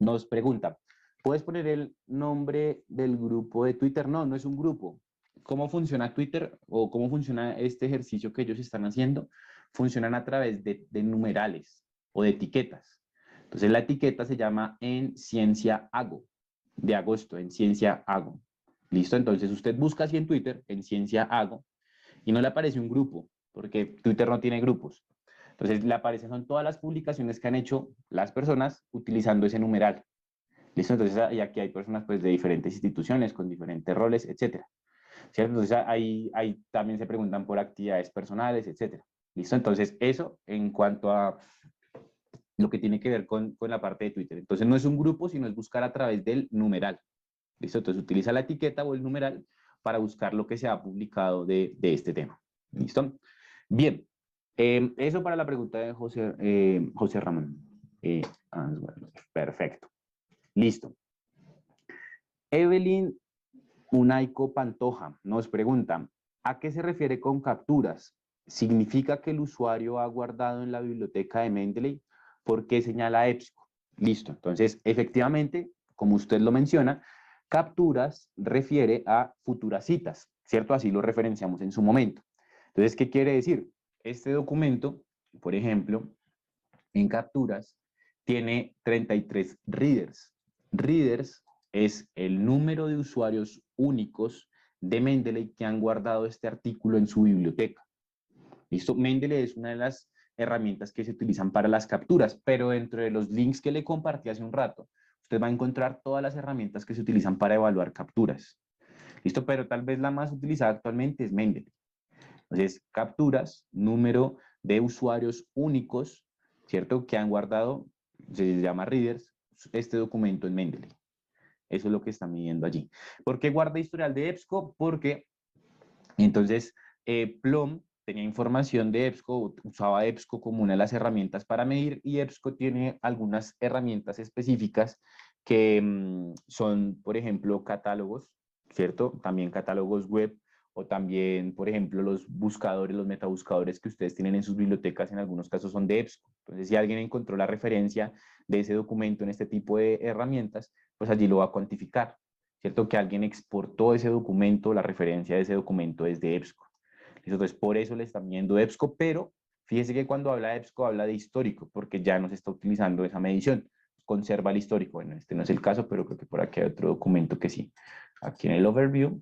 nos pregunta, ¿puedes poner el nombre del grupo de Twitter? No, no es un grupo. ¿Cómo funciona Twitter o cómo funciona este ejercicio que ellos están haciendo? Funcionan a través de numerales o de etiquetas. Entonces la etiqueta se llama En Ciencia Hago, de agosto, En Ciencia Hago. ¿Listo? Entonces usted busca así en Twitter, En Ciencia Hago, y no le aparece un grupo, porque Twitter no tiene grupos. Entonces le aparecen son todas las publicaciones que han hecho las personas utilizando ese numeral. ¿Listo? Entonces, y aquí hay personas pues de diferentes instituciones, con diferentes roles, etcétera. ¿Cierto? Entonces ahí también se preguntan por actividades personales, etcétera. ¿Listo? Entonces eso en cuanto a lo que tiene que ver con la parte de Twitter. Entonces no es un grupo, sino es buscar a través del numeral. ¿Listo? Entonces utiliza la etiqueta o el numeral para buscar lo que se ha publicado de este tema. ¿Listo? Bien, eso para la pregunta de José Ramón. Bueno, perfecto. Listo. Evelyn Unaico Pantoja nos pregunta, ¿a qué se refiere con capturas? ¿Significa que el usuario ha guardado en la biblioteca de Mendeley? ¿Por qué señala EBSCO? Listo. Entonces, efectivamente, como usted lo menciona, capturas refiere a futuras citas, ¿cierto? Así lo referenciamos en su momento. Entonces, ¿qué quiere decir? Este documento, por ejemplo, en capturas, tiene 33 readers. Readers es el número de usuarios únicos de Mendeley que han guardado este artículo en su biblioteca. ¿Listo? Mendeley es una de las herramientas que se utilizan para las capturas, pero dentro de los links que le compartí hace un rato, usted va a encontrar todas las herramientas que se utilizan para evaluar capturas. ¿Listo? Pero tal vez la más utilizada actualmente es Mendeley. Entonces, capturas, número de usuarios únicos, ¿cierto? Que han guardado, se llama readers, este documento en Mendeley. Eso es lo que están midiendo allí. ¿Por qué guarda historial de EBSCO? Porque entonces Plum tenía información de EBSCO, usaba EBSCO como una de las herramientas para medir y EBSCO tiene algunas herramientas específicas que son, por ejemplo, catálogos, ¿cierto? También catálogos web o también, por ejemplo, los buscadores, los metabuscadores que ustedes tienen en sus bibliotecas, en algunos casos son de EBSCO. Entonces, si alguien encontró la referencia de ese documento en este tipo de herramientas, pues allí lo va a cuantificar. ¿Cierto? Que alguien exportó ese documento, la referencia de ese documento es de EBSCO. Entonces, por eso le están viendo EBSCO, pero fíjese que cuando habla de EBSCO habla de histórico, porque ya no se está utilizando esa medición. Conserva el histórico. Bueno, este no es el caso, pero creo que por aquí hay otro documento que sí. Aquí en el overview,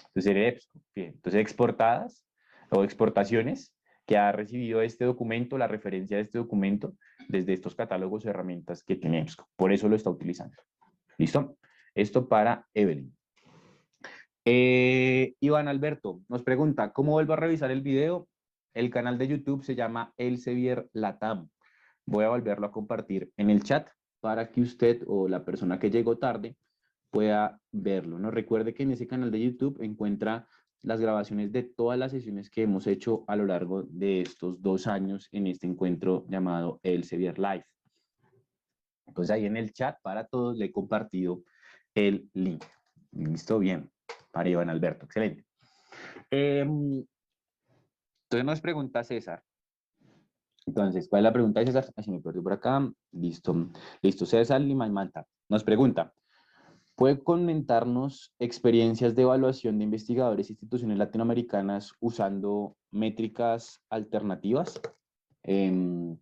entonces sería EBSCO. Bien. Entonces, exportadas o exportaciones que ha recibido este documento, la referencia de este documento, desde estos catálogos o herramientas que tiene EBSCO. Por eso lo está utilizando. ¿Listo? Esto para Evelyn. Iván Alberto nos pregunta, ¿cómo vuelvo a revisar el video? El canal de YouTube se llama Elsevier Latam. Voy a volverlo a compartir en el chat para que usted o la persona que llegó tarde pueda verlo, ¿no? Recuerde que en ese canal de YouTube encuentra las grabaciones de todas las sesiones que hemos hecho a lo largo de estos 2 años en este encuentro llamado Elsevier Live. Entonces ahí en el chat para todos le he compartido el link. ¿Listo? Bien. Para Iván Alberto. Excelente. Entonces nos pregunta César. Entonces, ¿cuál es la pregunta de César? Así me perdí por acá. Listo. Listo. César Lima y Manta nos pregunta, ¿Puede comentarnos experiencias de evaluación de investigadores e instituciones latinoamericanas usando métricas alternativas? Em,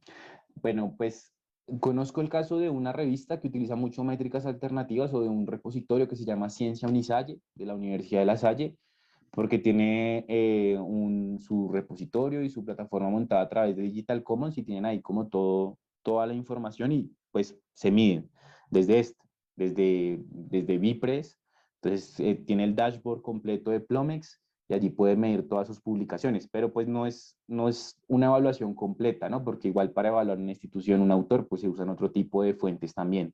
bueno, pues conozco el caso de una revista que utiliza mucho métricas alternativas o de un repositorio que se llama Ciencia Unisalle de la Universidad de La Salle, porque tiene su repositorio y su plataforma montada a través de Digital Commons y tienen ahí como toda la información y pues se miden desde desde Bipress. Entonces tiene el dashboard completo de Plomex y allí puede medir todas sus publicaciones, pero pues no es una evaluación completa, ¿no? Porque igual para evaluar una institución, un autor, pues se usan otro tipo de fuentes también.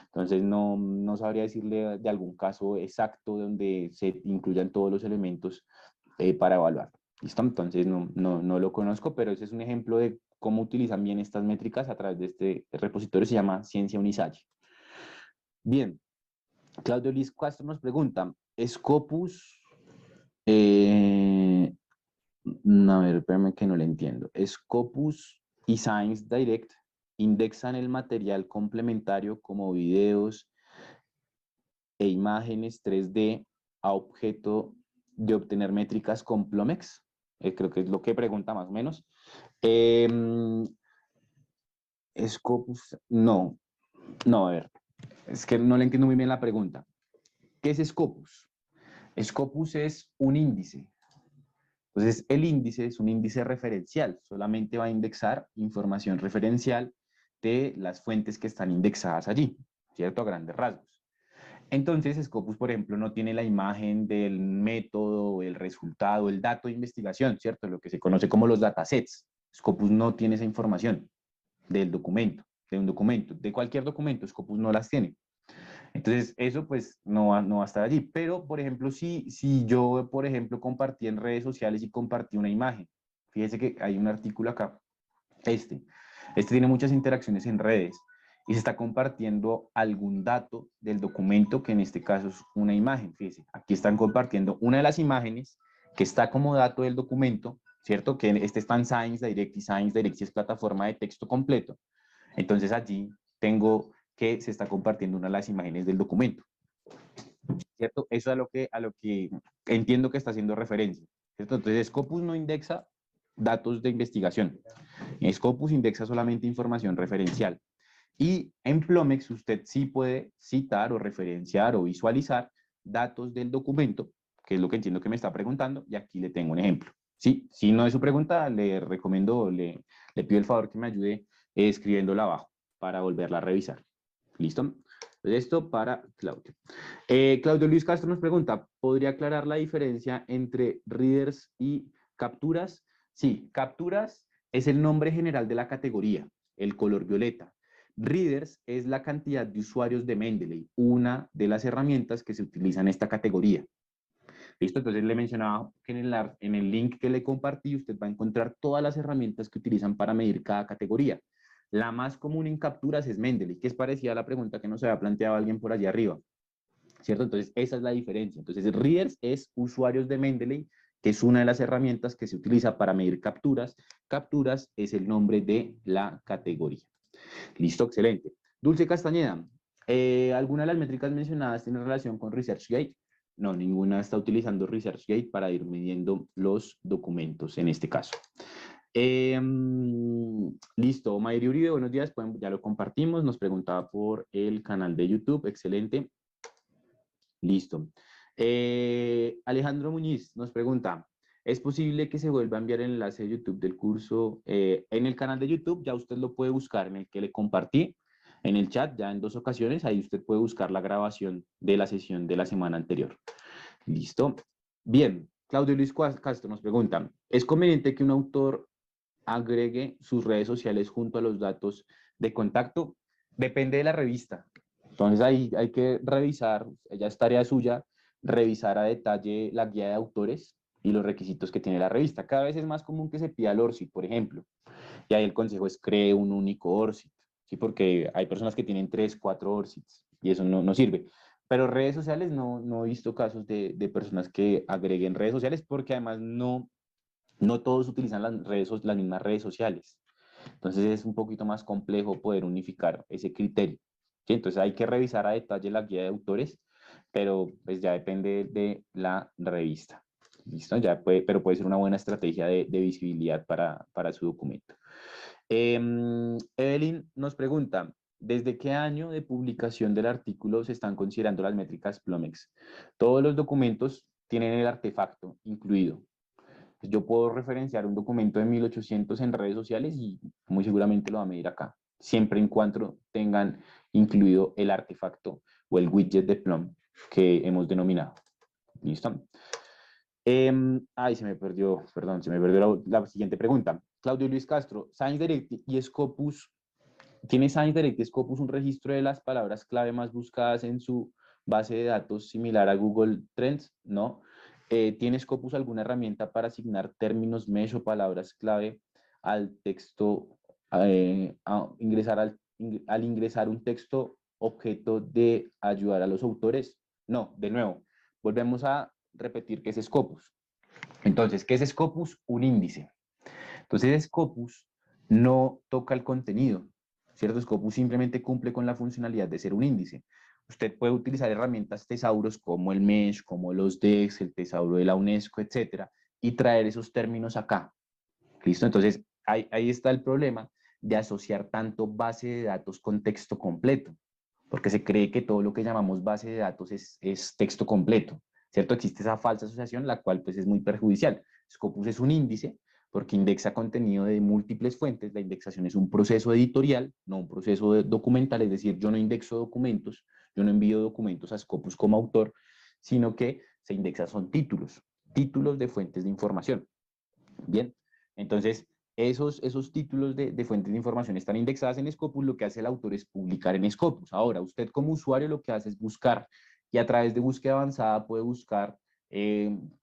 Entonces, no sabría decirle de algún caso exacto donde se incluyan todos los elementos para evaluar. ¿Listo? Entonces, no lo conozco, pero ese es un ejemplo de cómo utilizan bien estas métricas a través de este repositorio, se llama Ciencia Unisalle. Bien, Claudio Luis Castro nos pregunta, ¿Scopus? Eh, a ver, espérame que no le entiendo. ¿Scopus y Science Direct indexan el material complementario como videos e imágenes 3D a objeto de obtener métricas con Plomex? Creo que es lo que pregunta más o menos. Eh, Scopus, no, a ver, es que no le entiendo muy bien la pregunta. ¿Qué es Scopus? Scopus es un índice. Entonces, el índice es un índice referencial, solamente va a indexar información referencial de las fuentes que están indexadas allí, ¿cierto? A grandes rasgos. Entonces, Scopus, por ejemplo, no tiene la imagen del método, el resultado, el dato de investigación, ¿cierto? Lo que se conoce como los datasets. Scopus no tiene esa información del documento, de un documento, de cualquier documento, Scopus no las tiene. Entonces, eso pues no va a estar allí. Pero, por ejemplo, si yo, por ejemplo, compartí en redes sociales y compartí una imagen, fíjese que hay un artículo acá, este, este tiene muchas interacciones en redes y se está compartiendo algún dato del documento, que en este caso es una imagen. Fíjese, aquí están compartiendo una de las imágenes que está como dato del documento, ¿cierto? Que este está en Science Direct y Science Direct es plataforma de texto completo. Entonces allí tengo que se está compartiendo una de las imágenes del documento, ¿cierto? Eso es a lo que entiendo que está haciendo referencia, ¿cierto? Entonces Scopus no indexa datos de investigación, Scopus indexa solamente información referencial. Y en Plomex usted sí puede citar o referenciar o visualizar datos del documento, que es lo que entiendo que me está preguntando, y aquí le tengo un ejemplo. Sí, si no es su pregunta, le recomiendo, le pido el favor que me ayude escribiéndola abajo para volverla a revisar. ¿Listo? Entonces, esto para Claudio. Claudio Luis Castro nos pregunta, ¿podría aclarar la diferencia entre readers y capturas? Sí, capturas es el nombre general de la categoría, el color violeta. Readers es la cantidad de usuarios de Mendeley, una de las herramientas que se utilizan en esta categoría. ¿Listo? Entonces le mencionaba que en el link que le compartí usted va a encontrar todas las herramientas que utilizan para medir cada categoría. La más común en capturas es Mendeley, que es parecida a la pregunta que nos había planteado alguien por allá arriba, ¿cierto? Entonces esa es la diferencia. Entonces Readers es usuarios de Mendeley, que es una de las herramientas que se utiliza para medir capturas. Capturas es el nombre de la categoría. Listo, excelente. Dulce Castañeda, ¿alguna de las métricas mencionadas tiene relación con ResearchGate? No, ninguna está utilizando ResearchGate para ir midiendo los documentos en este caso. Listo, Mayri Uribe, buenos días, ya lo compartimos, nos preguntaba por el canal de YouTube, excelente. Listo. Alejandro Muñiz nos pregunta, ¿es posible que se vuelva a enviar el enlace de YouTube del curso en el canal de YouTube? Ya usted lo puede buscar en el que le compartí en el chat ya en 2 ocasiones. Ahí usted puede buscar la grabación de la sesión de la semana anterior. Listo. Bien, Claudio Luis Castro nos pregunta, ¿es conveniente que un autor agregue sus redes sociales junto a los datos de contacto? Depende de la revista. Entonces ahí hay que revisar, ya es tarea suya, revisar a detalle la guía de autores y los requisitos que tiene la revista. Cada vez es más común que se pida el ORCID, por ejemplo, y ahí el consejo es cree un único ORCID, ¿sí? Porque hay personas que tienen 3, 4 ORCIDs y eso no sirve. Pero redes sociales no he visto casos de personas que agreguen redes sociales porque además no todos utilizan las mismas redes sociales. Entonces es un poquito más complejo poder unificar ese criterio, ¿sí? Entonces hay que revisar a detalle la guía de autores pero pues ya depende de la revista. ¿Listo? Ya puede, pero puede ser una buena estrategia de visibilidad para su documento. Evelyn nos pregunta, ¿desde qué año de publicación del artículo se están considerando las métricas Plomex? Todos los documentos tienen el artefacto incluido. Yo puedo referenciar un documento de 1800 en redes sociales y muy seguramente lo va a medir acá, siempre en cuanto tengan incluido el artefacto o el widget de Plum que hemos denominado. ¿Listo? Ay, se me perdió, perdón, se me perdió la siguiente pregunta. Claudio Luis Castro, Science Direct y Scopus, ¿tiene Science Direct y Scopus un registro de las palabras clave más buscadas en su base de datos similar a Google Trends? No. ¿Tiene Scopus alguna herramienta para asignar términos mesh o palabras clave al texto, al ingresar un texto objeto de ayudar a los autores? No, de nuevo, volvemos a repetir qué es Scopus. Entonces, ¿qué es Scopus? Un índice. Entonces, Scopus no toca el contenido, ¿cierto? Scopus simplemente cumple con la funcionalidad de ser un índice. Usted puede utilizar herramientas tesauros como el MESH, como los DEX, el tesauro de la UNESCO, etcétera, y traer esos términos acá. ¿Listo? Entonces, ahí está el problema de asociar tanto base de datos con texto completo, porque se cree que todo lo que llamamos base de datos es texto completo, ¿cierto? Existe esa falsa asociación, la cual pues es muy perjudicial. Scopus es un índice porque indexa contenido de múltiples fuentes. La indexación es un proceso editorial, no un proceso documental, es decir, yo no indexo documentos, yo no envío documentos a Scopus como autor, sino que se indexa son títulos, títulos de fuentes de información. Bien, entonces esos títulos de fuentes de información están indexadas en Scopus, lo que hace el autor es publicar en Scopus. Ahora, usted como usuario lo que hace es buscar y a través de búsqueda avanzada puede buscar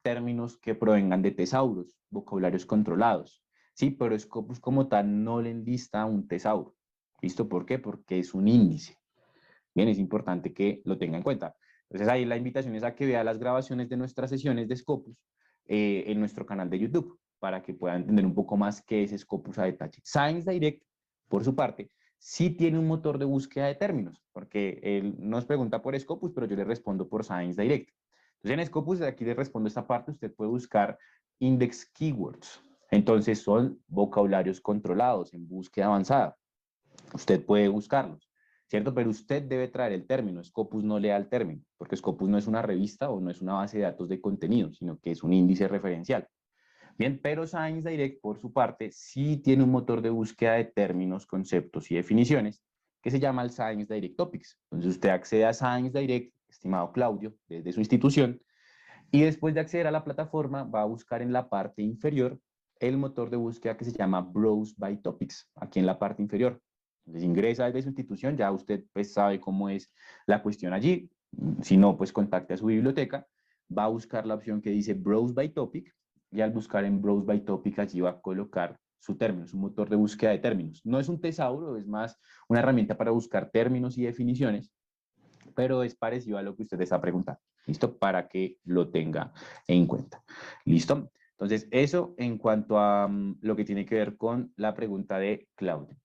términos que provengan de tesauros, vocabularios controlados. Sí, pero Scopus como tal no le enlista un tesauro. ¿Listo? ¿Por qué? Porque es un índice. Bien, es importante que lo tenga en cuenta. Entonces ahí la invitación es a que vea las grabaciones de nuestras sesiones de Scopus en nuestro canal de YouTube para que pueda entender un poco más qué es Scopus a detalle. Science Direct, por su parte, sí tiene un motor de búsqueda de términos, porque él nos pregunta por Scopus, pero yo le respondo por Science Direct. Entonces en Scopus, aquí le respondo esta parte, usted puede buscar index keywords. Entonces son vocabularios controlados en búsqueda avanzada. Usted puede buscarlos, ¿cierto? Pero usted debe traer el término. Scopus no le da el término, porque Scopus no es una revista o no es una base de datos de contenido, sino que es un índice referencial. Bien, pero Science Direct, por su parte, sí tiene un motor de búsqueda de términos, conceptos y definiciones que se llama el Science Direct Topics. Entonces usted accede a Science Direct, estimado Claudio, desde su institución, y después de acceder a la plataforma va a buscar en la parte inferior el motor de búsqueda que se llama Browse by Topics, aquí en la parte inferior. Entonces ingresa desde su institución, ya usted pues sabe cómo es la cuestión allí. Si no, pues contacte a su biblioteca, va a buscar la opción que dice Browse by Topic y al buscar en Browse by Topic allí va a colocar su término, es un motor de búsqueda de términos. No es un tesauro, es más una herramienta para buscar términos y definiciones, pero es parecido a lo que usted está preguntando. ¿Listo? Para que lo tenga en cuenta. ¿Listo? Entonces, eso en cuanto a lo que tiene que ver con la pregunta de Claudia.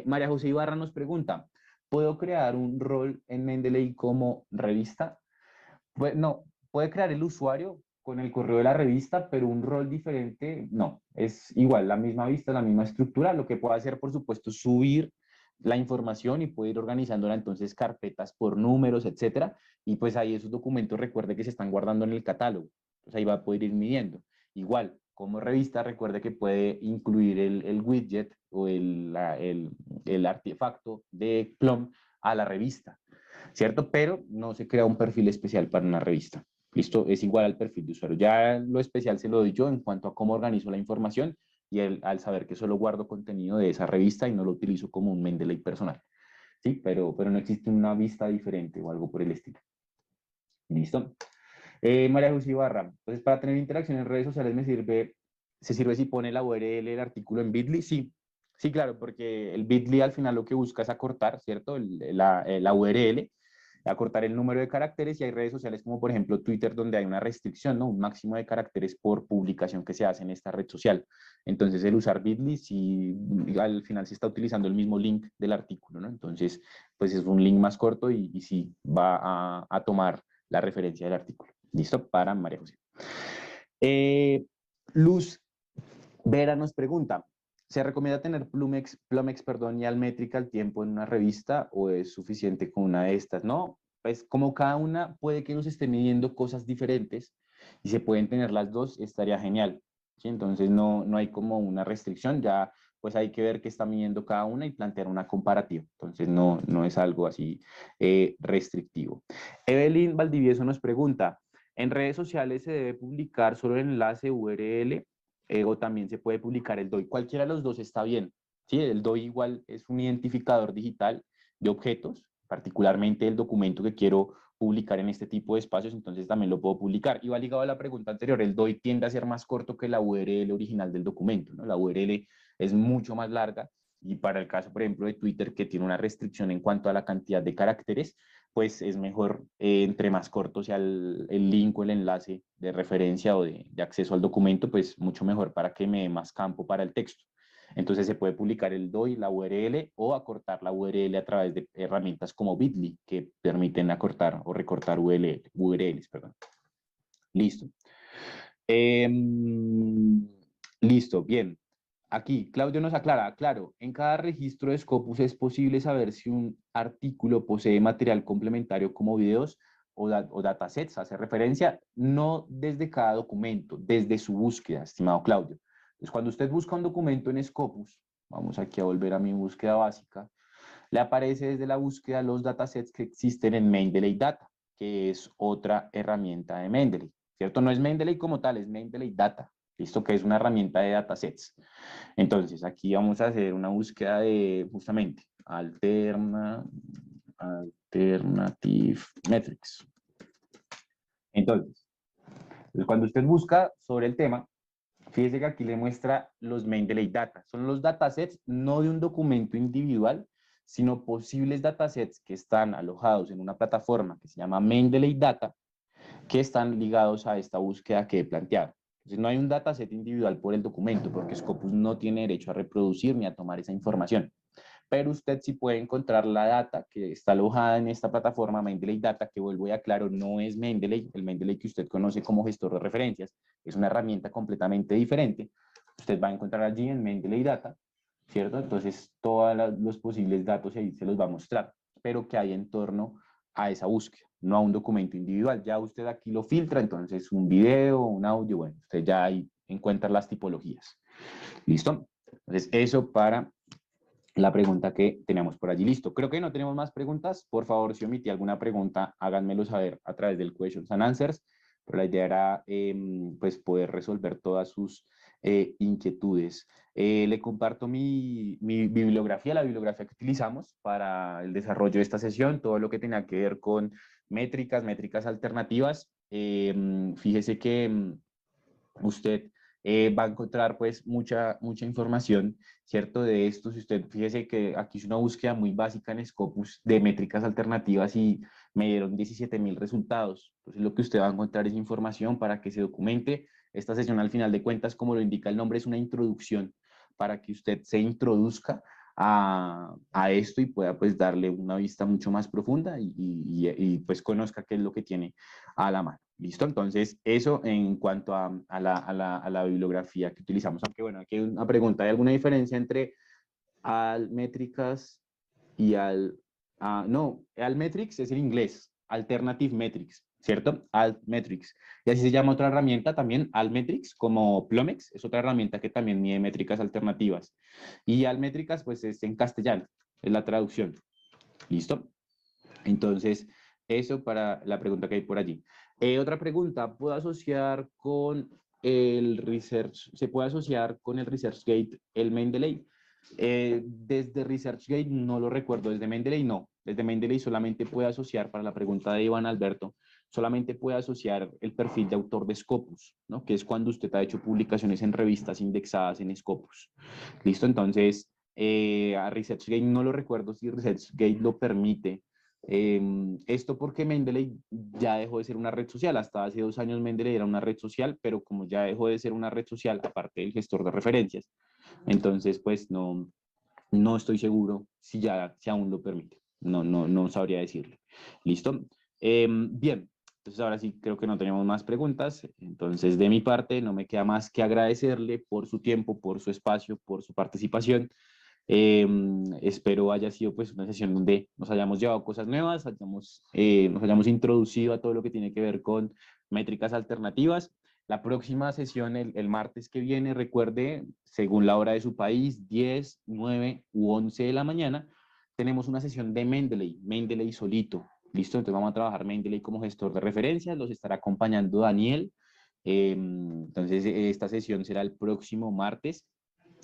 María José Ibarra nos pregunta, ¿puedo crear un rol en Mendeley como revista? Pues no, puede crear el usuario con el correo de la revista, pero un rol diferente, no. Es igual, la misma vista, la misma estructura. Lo que puede hacer, por supuesto, es subir la información y puede ir organizándola entonces carpetas por números, etcétera. Y pues ahí esos documentos, recuerde que se están guardando en el catálogo. Entonces ahí va a poder ir midiendo. Igual, como revista, recuerde que puede incluir el widget o el artefacto de Plum a la revista, ¿cierto? Pero no se crea un perfil especial para una revista. ¿Listo? Es igual al perfil de usuario. Ya lo especial se lo doy yo en cuanto a cómo organizo la información y al saber que solo guardo contenido de esa revista y no lo utilizo como un Mendeley personal. ¿Sí? Pero no existe una vista diferente o algo por el estilo. ¿Listo? María José Ibarra, entonces para tener interacción en redes sociales se sirve si pone la URL del artículo en Bitly, sí. Sí, claro, porque el Bitly al final lo que busca es acortar, ¿cierto? La URL acortar el número de caracteres, y hay redes sociales como por ejemplo Twitter, donde hay una restricción, ¿no? Un máximo de caracteres por publicación que se hace en esta red social. Entonces el usar Bitly, si al final se está utilizando el mismo link del artículo, ¿no? Entonces, pues es un link más corto y sí va a tomar la referencia del artículo. ¿Listo? Para María José. Luz Vera nos pregunta, ¿se recomienda tener Plumex, perdón, y Almétrica al tiempo en una revista o es suficiente con una de estas? No, pues como cada una puede que nos esté midiendo cosas diferentes y se pueden tener las dos, estaría genial. ¿Sí? Entonces no hay como una restricción, ya pues hay que ver qué está midiendo cada una y plantear una comparativa. Entonces no es algo así restrictivo. Evelyn Valdivieso nos pregunta, ¿en redes sociales se debe publicar solo el enlace URL o también se puede publicar el DOI? Cualquiera de los dos está bien. ¿Sí? El DOI igual es un identificador digital de objetos, particularmente el documento que quiero publicar en este tipo de espacios, entonces también lo puedo publicar. Y va ligado a la pregunta anterior, el DOI tiende a ser más corto que la URL original del documento, ¿no? La URL es mucho más larga y para el caso, por ejemplo, de Twitter, que tiene una restricción en cuanto a la cantidad de caracteres, pues es mejor entre más corto sea el link o el enlace de referencia o de acceso al documento, pues mucho mejor para que me dé más campo para el texto. Entonces se puede publicar el DOI, la URL o acortar la URL a través de herramientas como Bitly que permiten acortar o recortar URLs. Perdón. Listo. Listo, bien. Aquí, Claudio nos aclara, claro, en cada registro de Scopus es posible saber si un artículo posee material complementario como videos o datasets, hace referencia, no desde cada documento, desde su búsqueda, estimado Claudio. Entonces, cuando usted busca un documento en Scopus, vamos aquí a volver a mi búsqueda básica, le aparece desde la búsqueda los datasets que existen en Mendeley Data, que es otra herramienta de Mendeley, ¿cierto? No es Mendeley como tal, es Mendeley Data, ¿listo? Que es una herramienta de datasets. Entonces, aquí vamos a hacer una búsqueda de justamente Alternative Metrics. Entonces, cuando usted busca sobre el tema, fíjese que aquí le muestra los Mendeley Data. Son los datasets no de un documento individual, sino posibles datasets que están alojados en una plataforma que se llama Mendeley Data, que están ligados a esta búsqueda que he planteado. Entonces, no hay un dataset individual por el documento, porque Scopus no tiene derecho a reproducir ni a tomar esa información. Pero usted sí puede encontrar la data que está alojada en esta plataforma Mendeley Data, que vuelvo y aclaro, no es Mendeley, el Mendeley que usted conoce como gestor de referencias, es una herramienta completamente diferente. Usted va a encontrar allí en Mendeley Data, ¿cierto? Entonces, todos los posibles datos ahí se los va a mostrar, pero que hay en torno a esa búsqueda, no a un documento individual. Ya usted aquí lo filtra, entonces un video, un audio, bueno, usted ya ahí encuentra las tipologías. ¿Listo? Entonces, eso para la pregunta que teníamos por allí. Listo. Creo que no tenemos más preguntas. Por favor, si omití alguna pregunta, háganmelo saber a través del Questions and Answers. Pero la idea era pues poder resolver todas sus inquietudes. Le comparto mi bibliografía, la bibliografía que utilizamos para el desarrollo de esta sesión, todo lo que tenga que ver con métricas alternativas. Fíjese que usted va a encontrar pues mucha información, ¿cierto? De esto, si usted fíjese que aquí es una búsqueda muy básica en Scopus de métricas alternativas y me dieron 17.000 resultados. Entonces lo que usted va a encontrar es información para que se documente. Esta sesión al final de cuentas, como lo indica el nombre, es una introducción para que usted se introduzca a esto y pueda pues darle una vista mucho más profunda y pues conozca qué es lo que tiene a la mano. ¿Listo? Entonces, eso en cuanto a la bibliografía que utilizamos. Aunque bueno, aquí hay una pregunta, ¿hay alguna diferencia entre Altmetrics y no, Altmetrics es en inglés, Alternative Metrics, ¿cierto? Altmetrics. Y así se llama otra herramienta también, Altmetrics, como Plomex, es otra herramienta que también mide métricas alternativas. Y Altmétricas, pues es en castellano, es la traducción. ¿Listo? Entonces, eso para la pregunta que hay por allí. Otra pregunta, ¿puedo asociar con el Research, se puede asociar con el ResearchGate el Mendeley? Desde ResearchGate no lo recuerdo, desde Mendeley no. Desde Mendeley solamente puede asociar, para la pregunta de Iván Alberto, solamente puede asociar el perfil de autor de Scopus, ¿no? Que es cuando usted ha hecho publicaciones en revistas indexadas en Scopus. ¿Listo? Entonces, a ResearchGate no lo recuerdo si ResearchGate lo permite Esto porque Mendeley ya dejó de ser una red social. Hasta hace 2 años Mendeley era una red social, pero como ya dejó de ser una red social, aparte del gestor de referencias, entonces pues no estoy seguro si aún lo permite. No sabría decirle. ¿Listo? Bien, entonces ahora sí creo que no tenemos más preguntas. Entonces de mi parte no me queda más que agradecerle por su tiempo, por su espacio, por su participación. Eh, Espero haya sido pues una sesión donde nos hayamos llevado cosas nuevas, nos hayamos introducido a todo lo que tiene que ver con métricas alternativas. La próxima sesión, el martes que viene, recuerde, según la hora de su país, 10, 9 u 11 de la mañana, tenemos una sesión de Mendeley solito. ¿Listo? Entonces vamos a trabajar Mendeley como gestor de referencias, los estará acompañando Daniel. Entonces esta sesión será el próximo martes.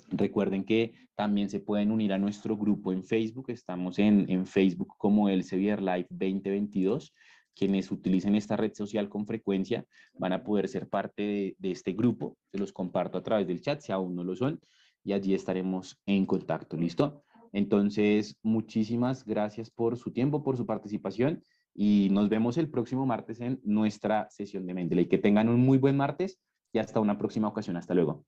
Recuerden que también se pueden unir a nuestro grupo en Facebook. Estamos en Facebook como Elsevier Live 2022. Quienes utilicen esta red social con frecuencia van a poder ser parte de este grupo. Se los comparto a través del chat si aún no lo son y allí estaremos en contacto. ¿Listo? Entonces, muchísimas gracias por su tiempo, por su participación y nos vemos el próximo martes en nuestra sesión de Mendeley. Que tengan un muy buen martes y hasta una próxima ocasión. Hasta luego.